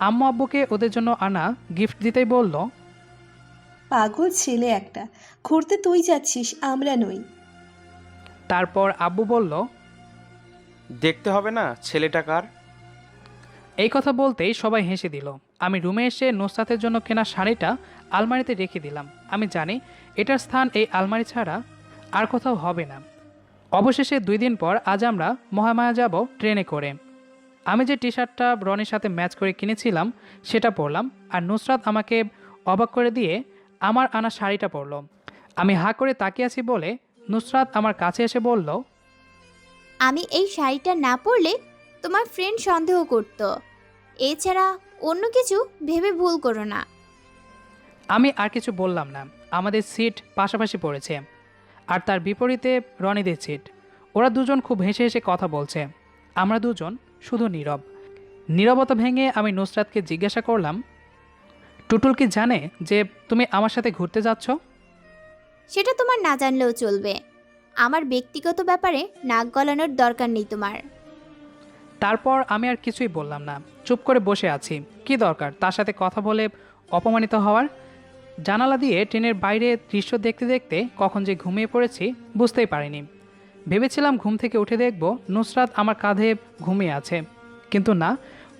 আম্মু আব্বুকে ওদের জন্য আনা গিফট দিতেই বলল, পাগল ছেলে একটা, ঘুরতে তুই যাচ্ছিস, আমরা নই। তারপর আব্বু বলল, দেখতে হবে না ছেলেটা কার। এই কথা বলতেই সবাই হেসে দিল। আমি রুমে এসে নুসরাতের জন্য কেনা শাড়িটা আলমারিতে রেখে দিলাম। আমি জানি এটার স্থান এই আলমারি ছাড়া আর কোথাও হবে না। অবশেষে 2 দিন পর আজ আমরা মহামায়া যাব ট্রেনে করে। আমি যে টি শার্টটা রনির সাথে ম্যাচ করে কিনেছিলাম সেটা পরলাম। আর নুসরাত আমাকে অবাক করে দিয়ে আমার আনা শাড়িটা পরল। আমি হাঁ করে তাকিয়ে আছি বলে নুসরাত আমার কাছে এসে বলল, আমি এই শাড়িটা না পরলে তোমার ফ্রেন্ড সন্দেহ করত। এছাড়া অন্য কিছু ভেবে ভুল করো না। আমি আর কিছু বললাম না। আমাদের সিট পাশাপাশি পড়েছে, আর তার বিপরীতে রনিদের সিট। ওরা দুজন খুব হেসে হেসে কথা বলছে। আমরা দুজন শুধু নীরব। নীরবতা ভেঙে আমি নুসরাতকে জিজ্ঞাসা করলাম, টুটুল কি জানে যে তুমি আমার সাথে ঘুরতে যাচ্ছ? সেটা তোমার না জানলেও চলবে। আমার ব্যক্তিগত ব্যাপারে নাক গলানোর দরকার নেই তোমার। তারপর আমি আর কিছুই বললাম না, চুপ করে বসে আছি। কি দরকার তার সাথে কথা বলে অপমানিত হওয়ার? জানালা দিয়ে ট্রেনের বাইরে দৃশ্য দেখতে দেখতে কখন যে ঘুমিয়ে পড়েছি বুঝতেই পারিনি। ভেবেছিলাম ঘুম থেকে উঠে দেখব নুসরাত আমার কাঁধে ঘুমিয়ে আছে, কিন্তু না।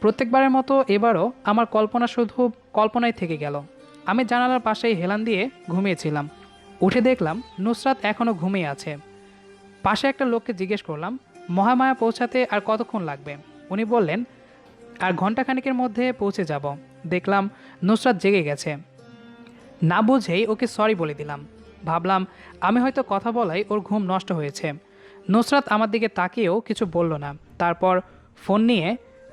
প্রত্যেকবারের মতো এবারও আমার কল্পনা শুধু কল্পনায় থেকে গেল। আমি জানালার পাশেই হেলান দিয়ে ঘুমিয়েছিলাম। উঠে দেখলাম নুসরাত এখনও ঘুমিয়ে আছে। পাশে একটা লোককে জিজ্ঞেস করলাম, মহামায়া পৌঁছাতে আর কতক্ষণ লাগবে? উনি বললেন, আর ঘন্টাখানেকের মধ্যে পৌঁছে যাব। দেখলাম নুসরাত জেগে গেছে। না বুঝেই ওকে সরি বলে দিলাম। ভাবলাম আমি হয়তো কথা বলাই ওর ঘুম নষ্ট হয়েছে। নুসরাত আমার দিকে তাকিয়েও কিছু বলল না। তারপর ফোন নিয়ে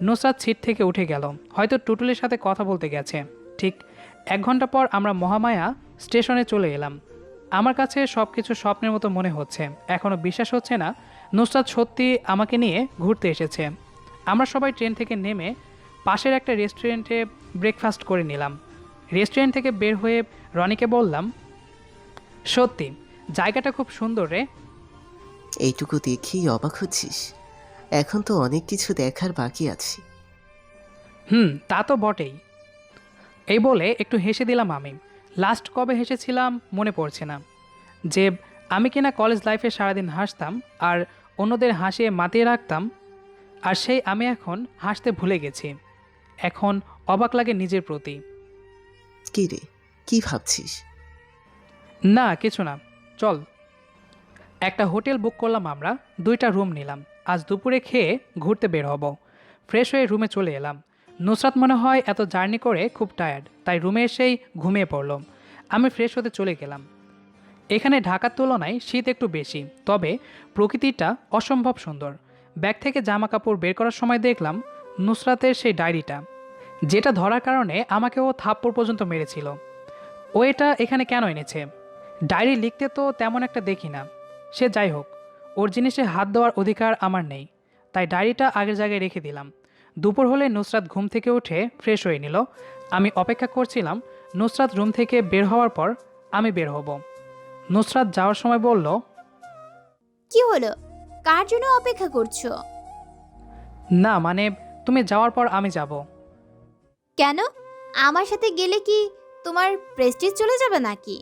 নুসরাত সিট থেকে উঠে গেল। হয়তো টুটুলের সাথে কথা বলতে গেছে। ঠিক 1 ঘন্টা পর আমরা মহামায়া স্টেশনে চলে এলাম। আমার কাছে সব কিছু স্বপ্নের মতো মনে হচ্ছে। এখনও বিশ্বাস হচ্ছে না নুসরাত সত্যি আমাকে নিয়ে ঘুরতে এসেছে। আমরা সবাই ট্রেন থেকে নেমে পাশের একটা রেস্টুরেন্টে ব্রেকফাস্ট করে নিলাম। রেস্টুরেন্ট থেকে বের হয়ে রনিকে বললাম, সত্যি জায়গাটা খুব সুন্দর রে। এইটুকু দেখেই অবাক হচ্ছিস? এখন তো অনেক কিছু দেখার বাকি আছে। তা তো বটেই। এই বলে একটু হেসে দিলাম আমি। লাস্ট কবে হেসেছিলাম মনে পড়ছে না। যে আমি কিনা কলেজ লাইফে সারাদিন হাসতাম আর অন্যদের হাসিয়ে মাতিয়ে রাখতাম, আর সেই আমি এখন হাসতে ভুলে গেছি। এখন অবাক লাগে নিজের প্রতি। কি রে, কি ভাবছিস? না কিছু না, চল। একটা হোটেল বুক করলাম আমরা। 2টা রুম নিলাম। আজ দুপুরে খেয়ে ঘুরতে বের হব। ফ্রেশ হয়ে রুমে চলে এলাম। নুসরাত মনে হয় এত জার্নি করে খুব টায়ার্ড, তাই রুমে এসেই ঘুমিয়ে পড়ল। আমি ফ্রেশ হতে চলে গেলাম। এখানে ঢাকার তুলনায় শীত একটু বেশি, তবে প্রকৃতিটা অসম্ভব সুন্দর। ব্যাগ থেকে জামা কাপড় বের করার সময় দেখলাম নুসরাতের সেই ডায়েরিটা, যেটা ধরার কারণে আমাকে ও থাপ্পড় পর্যন্ত মেরেছিল। ও এটা এখানে কেন এনেছে? ডায়েরি লিখতে তো তেমন একটা দেখি না। সে যাই হোক, ওর জিনিসে হাত দেওয়ার অধিকার আমার নেই, তাই ডায়েরিটা আগের জায়গায় রেখে দিলাম। দুপুর হলে নুসরাত ঘুম থেকে উঠে ফ্রেশ হয়ে নিল। আমি অপেক্ষা করছিলাম নুসরাত রুম থেকে বের হওয়ার পর আমি বের হব। নুসরাত যাওয়ার সময় বলল, কি হলো? কার জন্য অপেক্ষা করছো? না মানে তুমি যাওয়ার পর আমি যাব। কেন? আমার সাথে গেলে কি তোমার প্রেস্টিজ চলে যাবে নাকি?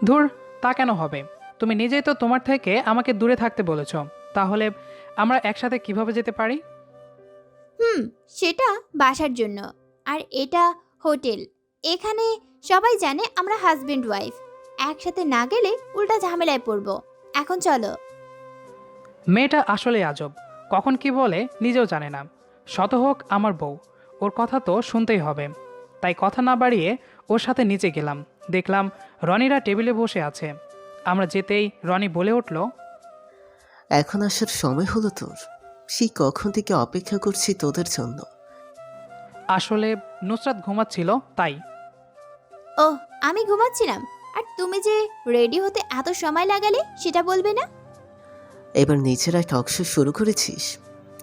ধুর, তা কেন হবে? তুমি নিজেই তো তোমার থেকে আমাকে দূরে থাকতে বলেছ, তাহলে আমরা একসাথে কিভাবে যেতে পারি? সেটা বাসার জন্য, আর এটা হোটেল। এখানে সবাই জানে আমরা হাজবেন্ড ওয়াইফ। একসাথে না গেলে উল্টা ঝামেলায় পড়বো। এখন চলো। মেয়েটা আসলে আজব, কখন কি বলে নিজেও জানে না। শত হোক আমার বউ, ওর কথা তো শুনতেই হবে। তাই কথা না বাড়িয়ে ওর সাথে নিচে গেলাম। দেখলাম রনিরা টেবিলে বসে আছে। আমরা যেতেই রনি বলে উঠল, এখন আসার সময় হলো তোর? সেই কখন থেকে অপেক্ষা করছি তোদের জন্য। আসলে নুসরাত ঘুমাচ্ছিল তাই। ও, আমি ঘুমাচ্ছিলাম, আর তুমি যে রেডি হতে এত সময় লাগালে সেটা বলবে না? এবার নিজেরা টকশো শুরু করেছিস?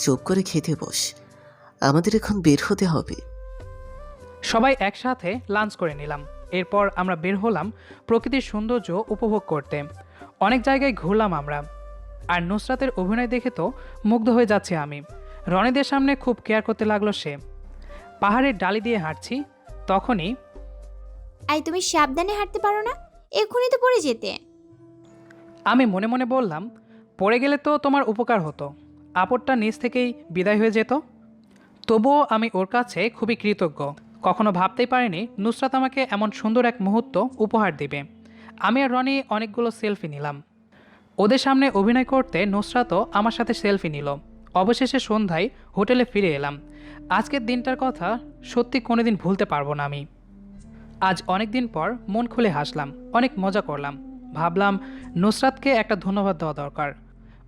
চুপ করে খেতে বস, আমাদের এখন বের হতে হবে। সবাই একসাথে লাঞ্চ করে নিলাম। এরপর আমরা বের হলাম প্রকৃতির সৌন্দর্য উপভোগ করতে। অনেক জায়গায় ঘুরলাম আমরা। আর নুসরাতের অভিনয় দেখে তো মুগ্ধ হয়ে যাচ্ছে আমি। রনিদের সামনে খুব কেয়ার করতে লাগলো সে। পাহাড়ের ডালি দিয়ে হাঁটছি, তখনই আই, তুমি সাবধানে হাঁটতে পারো না? এক্ষুনি তো পড়ে যেতে। আমি মনে মনে বললাম, পড়ে গেলে তো তোমার উপকার হতো, আপদটা নিজ থেকেই বিদায় হয়ে যেত। তবুও আমি ওর কাছে খুবই কৃতজ্ঞ। কখনো ভাবতেই পারিনি নুসরাত আমাকে এমন সুন্দর এক মুহূর্ত উপহার দেবে। আমি আর রনি অনেকগুলো সেলফি নিলাম। ওদের সামনে অভিনয় করতে নুসরাতও আমার সাথে সেলফি নিল। অবশেষে সন্ধ্যায় হোটেলে ফিরে এলাম। আজকের দিনটার কথা সত্যি কোনোদিন ভুলতে পারবো না আমি। আজ অনেক দিন পর মন খুলে হাসলাম, অনেক মজা করলাম। ভাবলাম নুসরাতকে একটা ধন্যবাদ দেওয়া দরকার।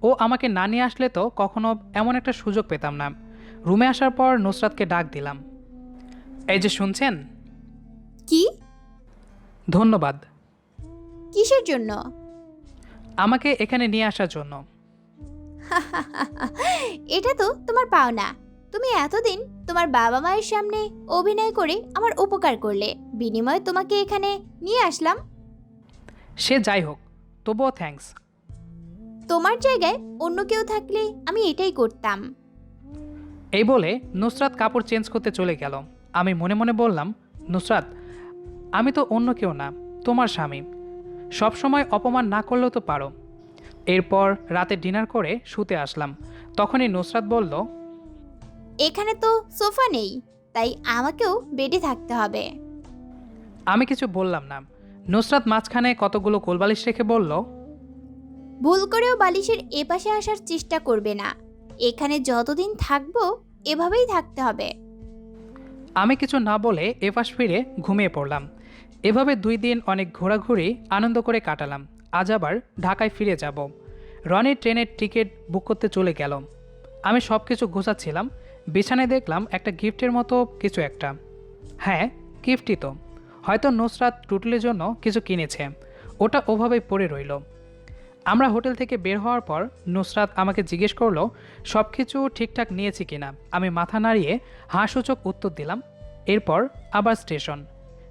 ও আমাকে না নিয়ে আসলে তো কখনো এমন একটা সুযোগ পেতাম না। রুমে আসার পর নুসরাতকে ডাক দিলাম, এই যে শুনছেন? কি? ধন্যবাদ। কিসের জন্য? আমাকে এখানে নিয়ে আসার জন্য। এটা তো তোমার পাওনা। তুমি এতদিন তোমার বাবা মায়ের সামনে অভিনয় করে আমার উপকার করলে, বিনিময়ে তোমাকে এখানে নিয়ে আসলাম। সে যাই হোক, তবুও থ্যাঙ্কস। তোমার জায়গায় অন্য কেউ থাকলে আমি এটাই করতাম। এই বলে নুসরাত কাপড় চেঞ্জ করতে চলে গেল। আমি মনে মনে বললাম, নুসরাত, আমি তো অন্য কেউ না, তোমার স্বামী। সবসময় অপমান না করলেও তো পারো। এরপর রাতে ডিনার করে শুতে আসলাম। তখনই নুসরাত বলল, এখানে তো সোফা নেই, তাই আমাকেও বেডে থাকতে হবে। আমি কিছু বললাম না। নুসরাত মাঝখানে কতগুলো কোলবালিশ রেখে বলল, ভুল করেও বালিশের এপাশে আসার চেষ্টা করবে না। এখানে যতদিন থাকবো এভাবেই থাকতে হবে। আমি কিছু না বলে এপাশ ফিরে ঘুমিয়ে পড়লাম। এভাবে 2 দিন অনেক ঘোরাঘুরি আনন্দ করে কাটালাম। আজ আবার ঢাকায় ফিরে যাব। রনির ট্রেনের টিকিট বুক করতে চলে গেল। আমি সব কিছু গোছাচ্ছিলাম, বিছানায় দেখলাম একটা গিফটের মতো কিছু একটা। হ্যাঁ, গিফটই তো। হয়তো নুসরাত টুটুলের জন্য কিছু কিনেছে, ওটা ওভাবেই পড়ে রইল। আমরা হোটেল থেকে বের হওয়ার পর নুসরাত আমাকে জিজ্ঞেস করলো সব কিছু ঠিকঠাক নিয়েছি কিনা। আমি মাথা নাড়িয়ে হাসূচক উত্তর দিলাম। এরপর আবার স্টেশন।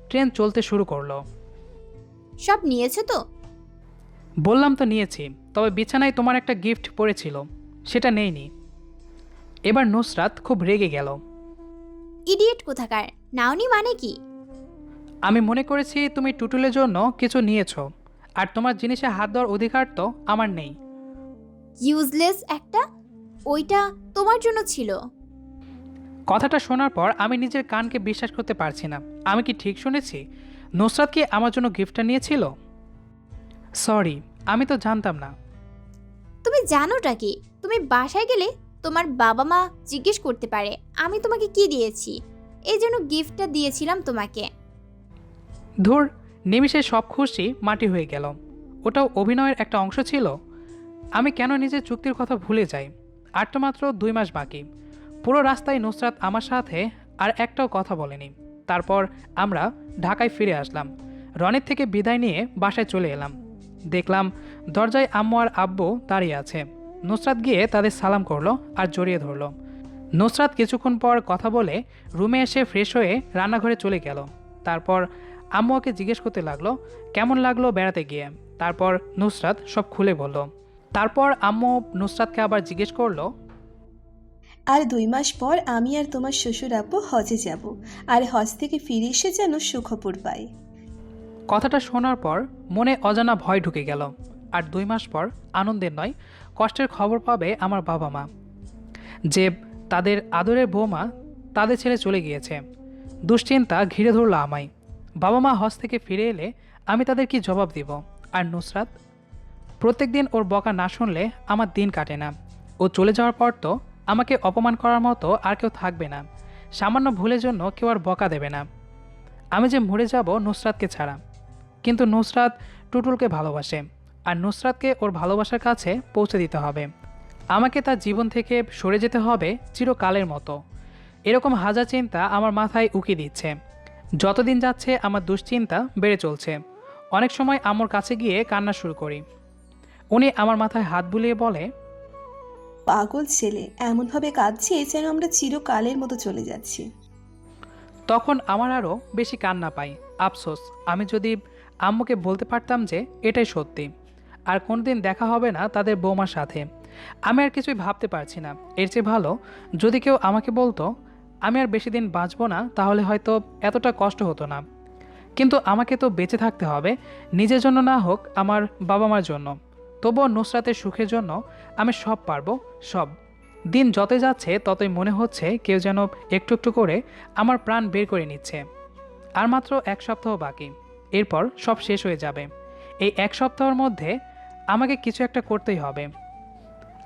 ট্রেন চলতে শুরু করলো। সব নিয়েছো তো? বললাম তো নিয়েছি, তবে বিছানায় তোমার একটা গিফট পড়েছিল, সেটা নেইনি। এবার নুসরাত খুব রেগে গেল। ইডিয়েট কোথাকার, নাওনি মানে কি? আমি মনে করেছি তুমি টুটুলের জন্য কিছু নিয়েছো, আর তোমার জিনিসে হাত দেওয়ার অধিকার তো আমার নেই। ইউজলেস একটা। ওইটা তোমার জন্য ছিল। কথাটা শোনার পর আমি নিজের কানকে বিশ্বাস করতে পারছি না। আমি কি ঠিক শুনেছি? নুসরাত কি আমার জন্য গিফটটা নিয়েছিল? সরি, আমি তো জানতাম না। তুমি জানোটা কি? তুমি বাসায় গেলে তোমার বাবা মা জিজ্ঞেস করতে পারে আমি তোমাকে কি দিয়েছি। এই জন্য গিফটটা দিয়েছিলাম তোমাকে। ধুর, নিমিষে সব খুশি মাটি হয়ে গেল। ওটাও অভিনয়ের একটা অংশ ছিল। আমি কেন নিজের চুক্তির কথা ভুলে যাই? আর তো মাত্র 2 মাস বাকি। পুরো রাস্তায় নুসরাত আমার সাথে আর একটাও কথা বলেনি। তারপর আমরা ঢাকায় ফিরে আসলাম। রনির থেকে বিদায় নিয়ে বাসায় চলে এলাম। দেখলাম দরজায় আম্মু আর আব্বু দাঁড়িয়ে আছে। নুসরাত গিয়ে তাদের সালাম করলো আর জড়িয়ে ধরলো। নুসরাত কিছুক্ষণ পর কথা বলে রুমে এসে ফ্রেশ হয়ে রান্নাঘরে চলে গেল। তারপর আম্মু ওকে জিজ্ঞেস করতে লাগলো কেমন লাগলো বেড়াতে গিয়ে। তারপর নুসরাত সব খুলে বলল। তারপর আম্মু নুসরাতকে আবার জিজ্ঞেস করলো, আর 2 মাস পর আমি আর তোমার শ্বশুর আব্বু হজে যাব, আর হজ থেকে ফিরে এসে যেন সুখবর পাই। কথাটা শোনার পর মনে অজানা ভয় ঢুকে গেল। আর 2 মাস পর আনন্দের নয় কষ্টের খবর পাবে আমার বাবা মা, যে তাদের আদরের বৌমা তাদের ছেড়ে চলে গিয়েছে। দুশ্চিন্তা ঘিরে ধরল আমায়। বাবা মা হজ থেকে ফিরে এলে আমি তাদের কি জবাব দিব? আর নুসরাত, প্রত্যেক দিন ওর বকা না শুনলে আমার দিন কাটে না। ও চলে যাওয়ার পর তো আমাকে অপমান করার মতো আর কেউ থাকবে না। সামান্য ভুলের জন্য কেউ আর বকা দেবে না। আমি যে মরে যাব নুসরাতকে ছাড়া। কিন্তু নুসরাত টুটুলকে ভালোবাসে, আর নুসরাতকে ওর ভালোবাসার কাছে পৌঁছে দিতে হবে। আমাকে তার জীবন থেকে সরে যেতে হবে চিরকালের মতো। এরকম হাজার চিন্তা আমার মাথায় উকি দিচ্ছে। যতদিন যাচ্ছে আমার দুশ্চিন্তা বেড়ে চলছে। অনেক সময় আম্মুর কাছে গিয়ে কান্না শুরু করি। উনি আমার মাথায় হাত বুলিয়ে বলে, পাগল ছেলে, এমনভাবে কাঁদছে যেন আমরা চিরকালের মতো চলে যাচ্ছি। তখন আমার আরও বেশি কান্না পাই। আফসোস, আমি যদি আম্মুকে বলতে পারতাম যে এটাই সত্যি, আর কোনোদিন দেখা হবে না তাদের বৌমার সাথে। আমি আর কিছুই ভাবতে পারছি না। এর চেয়ে ভালো যদি কেউ আমাকে বলতো আমি আর বেশি দিন বাঁচবো না, তাহলে হয়তো এতটা কষ্ট হতো না। কিন্তু আমাকে তো বেঁচে থাকতে হবে, নিজের জন্য না হোক আমার বাবা মার জন্য। তবুও নুসরাতের সুখের জন্য আমি সব পারবো, সব। দিন যতই যাচ্ছে ততই মনে হচ্ছে কেউ যেন একটু একটু করে আমার প্রাণ বের করে নিচ্ছে। আর মাত্র 1 সপ্তাহ বাকি, এরপর সব শেষ হয়ে যাবে। এই 1 সপ্তাহের মধ্যে আমাকে কিছু একটা করতেই হবে।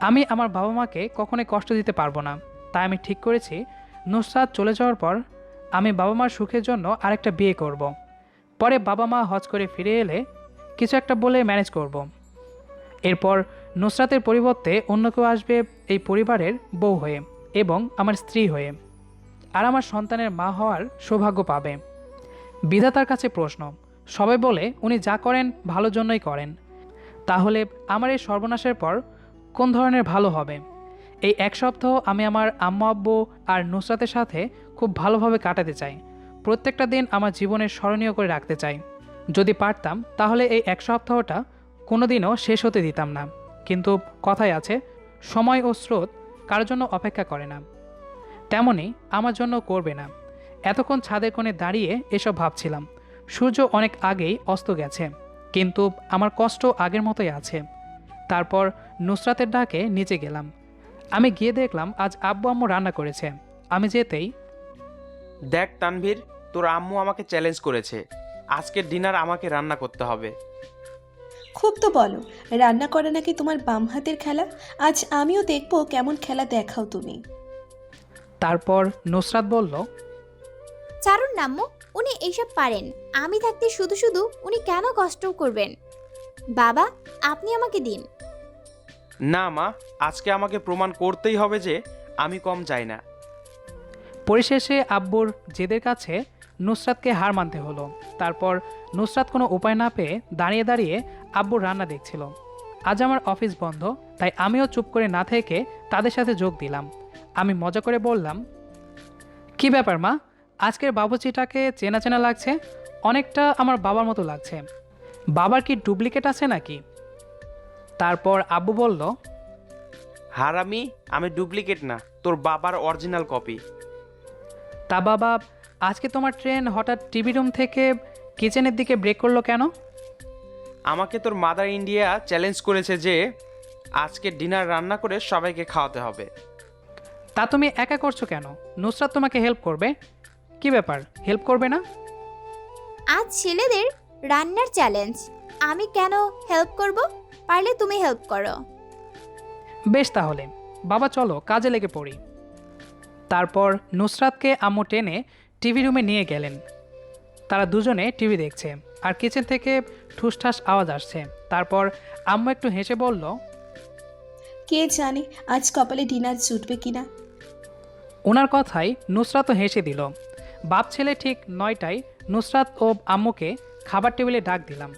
আমি আমার বাবা মাকে কখনোই কষ্ট দিতে পারবো না। তাই আমি ঠিক করেছি নুসরাত চলে যাওয়ার পর আমি বাবা মার সুখের জন্য আরেকটা বিয়ে করব। পরে বাবা মা হজ করে ফিরে এলে কিছু একটা বলে ম্যানেজ করব। এরপর নুসরাতের পরিবর্তে অন্য কেউ আসবে এই পরিবারের বউ হয়ে এবং আমার স্ত্রী হয়ে, আর আমার সন্তানের মা হওয়ার সৌভাগ্য পাবে। বিধাতার কাছে প্রশ্ন, সবাই বলে উনি যা করেন ভালোর জন্যই করেন। তাহলে আমার এই সর্বনাশের পর কোন ধরনের ভালো হবে? এই 1 সপ্তাহ আমি আমার আম্মা আব্বু আর নুসরাতের সাথে খুব ভালোভাবে কাটাতে চাই। প্রত্যেকটা দিন আমার জীবনের স্মরণীয় করে রাখতে চাই। যদি পারতাম তাহলে এই 1 সপ্তাহটা কোনোদিনও শেষ হতে দিতাম না। কিন্তু কথাই আছে, সময় ও স্রোত কারোর জন্য অপেক্ষা করে না, তেমনি আমার জন্য করবে না। এতক্ষণ ছাদের কোণে দাঁড়িয়ে এসব ভাবছিলাম। সূর্য অনেক আগেই অস্ত গেছে, কিন্তু আমার কষ্ট আগের মতোই আছে। তারপর নুসরাতের ডাকে নিচে গেলাম। আমি গিয়ে দেখলাম আজ আব্বু আম্মু রান্না করেছে। আমি যেতেই, দেখ তানভীর, তোর আম্মু আমাকে চ্যালেঞ্জ করেছে, আজকের ডিনার আমাকে রান্না করতে হবে। খুব তো বলো, রান্না করা নাকি তোমার বাম হাতের খেলা। আজ আমিও দেখবো কেমন খেলা দেখাও তুমি। তারপর নুসরাত বলল, চারুন নাম্মু, উনি এইসব পারেন। আমি থাকতে শুধু শুধু উনি কেন কষ্ট করবেন? বাবা, আপনি আমাকে দিন। না মা, আজকে আমাকে প্রমাণ করতেই হবে যে আমি কম যাই না। পরিশেষে আব্বুর জেদের কাছে নুসরাতকে হার মানতে হলো। তারপর নুসরাত কোনো উপায় না পেয়ে দাঁড়িয়ে দাঁড়িয়ে আব্বুর রান্না দেখছিল। আজ আমার অফিস বন্ধ, তাই আমিও চুপ করে না থেকে তাদের সাথে যোগ দিলাম। আমি মজা করে বললাম, কি ব্যাপার মা, আজকের বাবুচিটাকে চেনা চেনা লাগছে, অনেকটা আমার বাবার মতো লাগছে। বাবার কি ডুপ্লিকেট আছে নাকি? তারপর আব্বু বলল, হারামি, আমি ডুপ্লিকেট না, তোর বাবার অরিজিনাল কপি। তা বাবা, আজকে তোমার ট্রেন হঠাৎ টিভি রুম থেকে কিচেনের দিকে ব্রেক করলো কেন? আমাকে তোর মাদার ইন্ডিয়া চ্যালেঞ্জ করেছে যে আজকে ডিনার রান্না করে সবাইকে খাওয়াতে হবে। তা তুমি একা করছো কেন? নুসরাত তোমাকে হেল্প করবে। কি ব্যাপার, হেল্প করবে না? আজ ছেলেদের রান্নার চ্যালেঞ্জ, আমি কেন হেল্প করব? পারলে তুমি হেল্প করো। বেশ, তাহলে বাবা চলো কাজে লেগে পড়ি। তারপর নুসরাতকে আম্মু টেনে টিভি রুমে নিয়ে গেলেন। তারা দুজনে টিভি দেখছে আর কিচেন থেকে ঠুসঠাস আওয়াজ আসছে। তারপর আম্মু একটু হেসে বলল, কে জানে আজ কপালে ডিনার জুটবে কিনা। ওনার কথাই নুসরাতও হেসে দিল। বাপ ছেলে ঠিক 9টায় নুসরাত ও আম্মুকে খাবার টেবিলে ডাক দিলাম।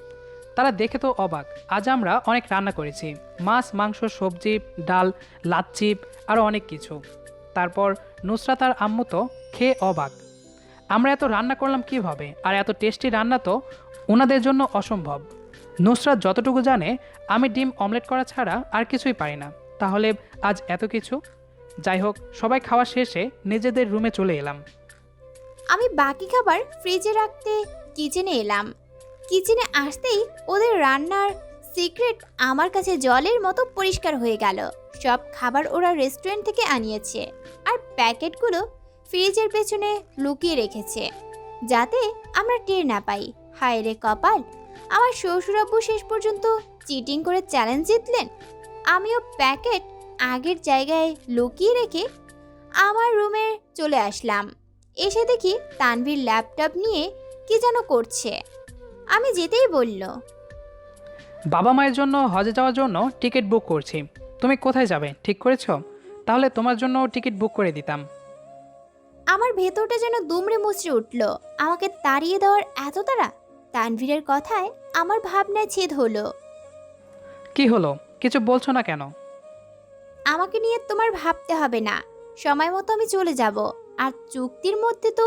তারা দেখে তো অবাক। আজ আমরা অনেক রান্না করেছি, মাছ, মাংস, সবজি, ডাল, লাচ্ছি, আরও অনেক কিছু। তারপর নুসরাত আর আম্মু তো খেয়ে অবাক। আমরা এত রান্না করলাম কিভাবে? আর এত টেস্টি রান্না তো ওনাদের জন্য অসম্ভব। নুসরাত যতটুকু জানে আমি ডিম অমলেট করা ছাড়া আর কিছুই পারি না, তাহলে আজ এত কিছু। যাই হোক, সবাই খাওয়া শেষে নিজেদের রুমে চলে এলাম। আমি বাকি খাবার ফ্রিজে রাখতে কিচেনে এলাম। কিচেনে আসতেই ওদের রান্নার সিক্রেট আমার কাছে জলের মতো পরিষ্কার হয়ে গেল। সব খাবার ওরা রেস্টুরেন্ট থেকে আনিয়েছে আর প্যাকেটগুলো ফ্রিজের পেছনে লুকিয়ে রেখেছে যাতে আমরা টের না পাই। হায় রে কপাল, আমার শ্বশুরাব্বু শেষ পর্যন্ত চিটিং করে চ্যালেঞ্জ জিতলেন। আমিও প্যাকেট আগের জায়গায় লুকিয়ে রেখে আমার রুমে চলে আসলাম। এসে দেখি তানভীর ল্যাপটপ নিয়ে কি যেন করছে। আমি যেতেই বলল, বাবা মায়ের জন্য হজে যাওয়ার জন্য টিকিট বুক করছি। তুমি কোথায় যাবে ঠিক করেছো? তাহলে তোমার জন্য টিকিট বুক করে দিতাম। আমার ভেতরটা যেন দুমড়ে মুচড়ে উঠল। আমাকে তাড়িয়ে দেওয়ার এত তাড়া! তানভীরের কথায় আমার ভাবনায় ছেদ হলো। কি হলো, কিছু বলছো না কেন? আমাকে নিয়ে তোমার ভাবতে হবে না, সময় মতো আমি চলে যাব। আর চুক্তির মধ্যে তো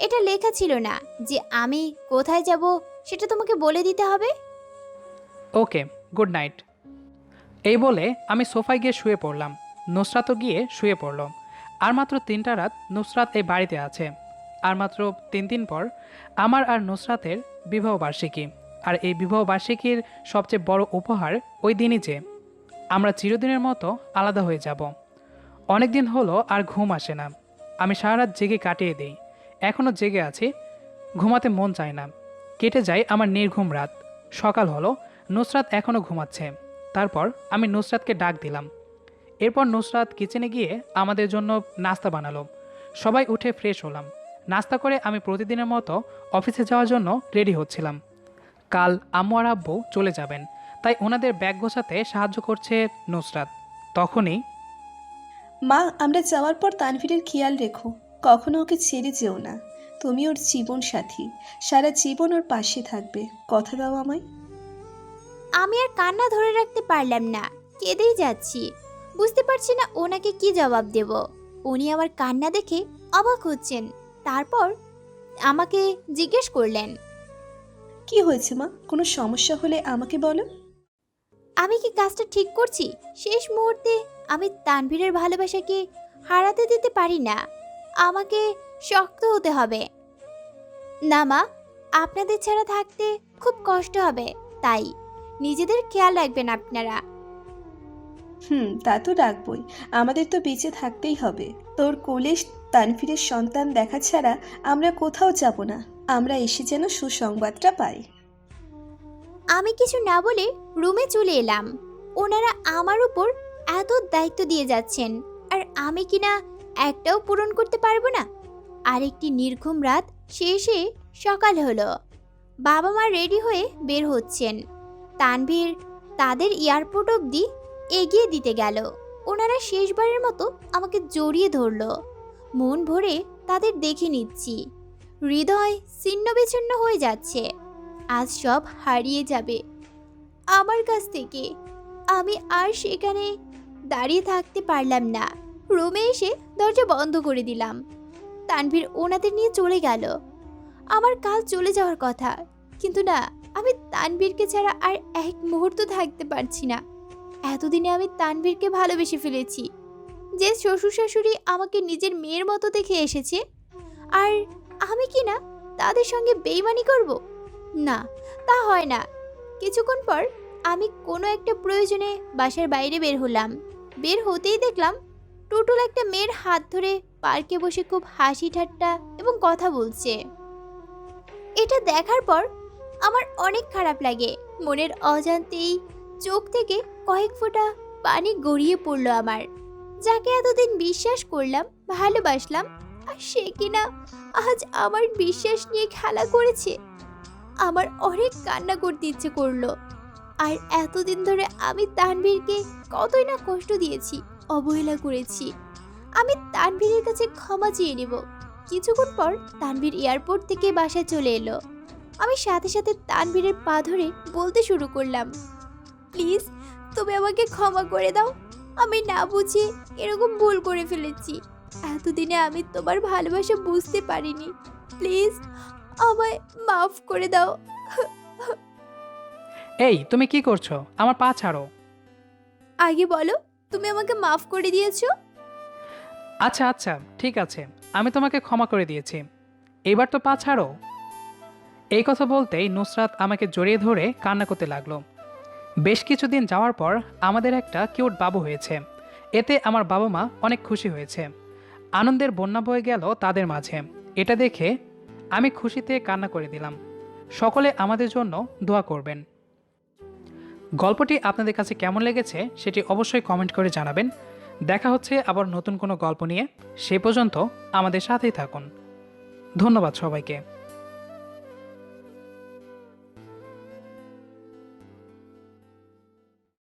এটা লেখা ছিল না যে আমি কোথায় যাব সেটা তোমাকে বলে দিতে হবে। ওকে, গুড নাইট। এই বলে আমি সোফায় গিয়ে শুয়ে পড়লাম। নুসরাতও গিয়ে শুয়ে পড়ল। আর মাত্র 3টা রাত নুসরাত এই বাড়িতে আছে। আর মাত্র 3 দিন পর আমার আর নুসরাতের বিবাহবার্ষিকী। আর এই বিবাহবার্ষিকীর সবচেয়ে বড় উপহার ওই দিনই যে আমরা চিরদিনের মতো আলাদা হয়ে যাব। অনেক দিন হলো আর ঘুম আসে না। আমি সারা রাত জেগে কাটিয়ে দিই। এখনও জেগে আছি, ঘুমাতে মন চায় না। কেটে যায় আমার নির্ঘুম রাত। সকাল হলো, নুসরাত এখনও ঘুমাচ্ছে। তারপর আমি নুসরাতকে ডাক দিলাম। এরপর নুসরাত কিচেনে গিয়ে আমাদের জন্য নাস্তা বানালো। সবাই উঠে ফ্রেশ হলাম। নাস্তা করে আমি প্রতিদিনের মতো অফিসে যাওয়ার জন্য রেডি হচ্ছিলাম। কাল আম্মু আর আব্বু চলে যাবেন, তাই ওনাদের ব্যাগ গোছাতে সাহায্য করছে নুসরাত। তখনই মা, আমরা যাওয়ার পর তানভীরের খেয়াল রেখো, কখনো ওকে ছেড়ে যেও না। তুমি ওর জীবন সাথী, সারা জীবন ওর পাশে থাকবে, কথা দাও আমায়। আমি আর কান্না ধরে রাখতে পারলাম না, কেঁদেই যাচ্ছি। বুঝতে পারছি না ওনাকে কি জবাব দেব। উনি আমার কান্না দেখে অবাক হচ্ছেন। তারপর আমাকে জিজ্ঞেস করলেন, কি হয়েছে মা? কোনো সমস্যা হলে আমাকে বলো। আমি কি কাজটা ঠিক করছি? শেষ মুহূর্তে আমি তানভীরের ভালোবাসাকে হারাতে দিতে পারি না। আমাকে শক্ত হতে হবে। না মা, আপনাদের ছাড়া থাকতে খুব কষ্ট হবে, তাই নিজেদের খেয়াল রাখবেন আপনারা। তা তো রাখবই। আমাদের তো বেঁচে থাকতেই হবে। তোর কোলে তানভীরের সন্তান দেখা ছাড়া আমরা কোথাও যাব না। আমরা এসে যেন সুসংবাদটা পাই। আমি কিছু না বলে রুমে চলে এলাম। ওনারা আমার উপর এত দায়িত্ব দিয়ে যাচ্ছেন আর আমি কিনা একটাও পূরণ করতে পারবো না। আরেকটি নির্ঘুম রাত শেষে সকাল হলো। বাবা মা রেডি হয়ে বের হচ্ছেন। তানভীর তাদের এয়ারপোর্ট অবধি এগিয়ে দিতে গেল। ওনারা শেষবারের মতো আমাকে জড়িয়ে ধরলো। মন ভরে তাদের দেখে নিচ্ছি। হৃদয় ছিন্ন বিচ্ছিন্ন হয়ে যাচ্ছে। আজ সব হারিয়ে যাবে আমার কাছ থেকে। আমি আর সেখানে দাঁড়িয়ে থাকতে পারলাম না। রুমে এসে দরজা বন্ধ করে দিলাম। তানভীর ওনাদের নিয়ে চলে গেল। আমার কাল চলে যাওয়ার কথা, কিন্তু না, আমি তানভীরকে ছাড়া আর এক মুহূর্ত থাকতে পারছি না। এতদিনে আমি তানভীরকে ভালোবেসে ফেলেছি। যে শ্বশুর শাশুড়ি আমাকে নিজের মেয়ের মতো দেখে এসেছে, আর আমি কি না তাদের সঙ্গে বেইমানি করব? না, তা হয় না। কিছুক্ষণ পর আমি কোনো একটা প্রয়োজনে বাসার বাইরে বের হলাম। বের হতেই দেখলাম টুটুল একটা মেয়ের হাত ধরে পার্কে বসে খুব হাসি ঠাট্টা এবং কথা বলছে। এটা দেখার পর আমার অনেক খারাপ লাগে। মনের অজান্তেই চোখ থেকে কয়েক ফোঁটা পানি গড়িয়ে পড়লো আমার। যাকে এতদিন বিশ্বাস করলাম, ভালোবাসলাম, আর সে কিনা আজ আমার বিশ্বাস নিয়ে খেলা করেছে। আমার অনেক কান্না করতে ইচ্ছে করলো। আর এতদিন ধরে আমি তানভীরকে কতই না কষ্ট দিয়েছি, অবহেলা করেছি। আমি তানভীরের কাছে ক্ষমা চেয়ে নেব। কিছুক্ষণ পর তানভীর এয়ারপোর্ট থেকে বাসায় চলে এলো। আমি সাথে সাথে তানভীরের পা ধরে বলতে শুরু করলাম, প্লিজ তুমি আমাকে ক্ষমা করে দাও। আমি না বুঝে এরকম ভুল করে ফেলেছি। এতদিনে আমি তোমার ভালোবাসা বুঝতে পারিনি। প্লিজ আমায় মাফ করে দাও। এই তুমি কি করছো? আমার পা ছাড়ো। আগে বলো তুমি আমাকে মাফ করে দিয়েছো। আচ্ছা আচ্ছা ঠিক আছে, আমি তোমাকে ক্ষমা করে দিয়েছি, এবার তো পা ছাড়ো। এই কথা বলতেই নুসরাত আমাকে জড়িয়ে ধরে কান্না করতে লাগলো। বেশ কিছুদিন যাওয়ার পর আমাদের একটা কিউট বাবু হয়েছে। এতে আমার বাবা মা অনেক খুশি হয়েছে। আনন্দের বন্যা বয়ে গেল তাদের মাঝে। এটা দেখে আমি খুশিতে কান্না করে দিলাম। সকলে আমাদের জন্য দোয়া করবেন। গল্পটি আপনাদের কাছে কেমন লেগেছে সেটি অবশ্যই কমেন্ট করে জানাবেন। দেখা হচ্ছে আবার নতুন কোনো গল্প নিয়ে। সে পর্যন্ত আমাদের সাথেই থাকুন। ধন্যবাদ সবাইকে।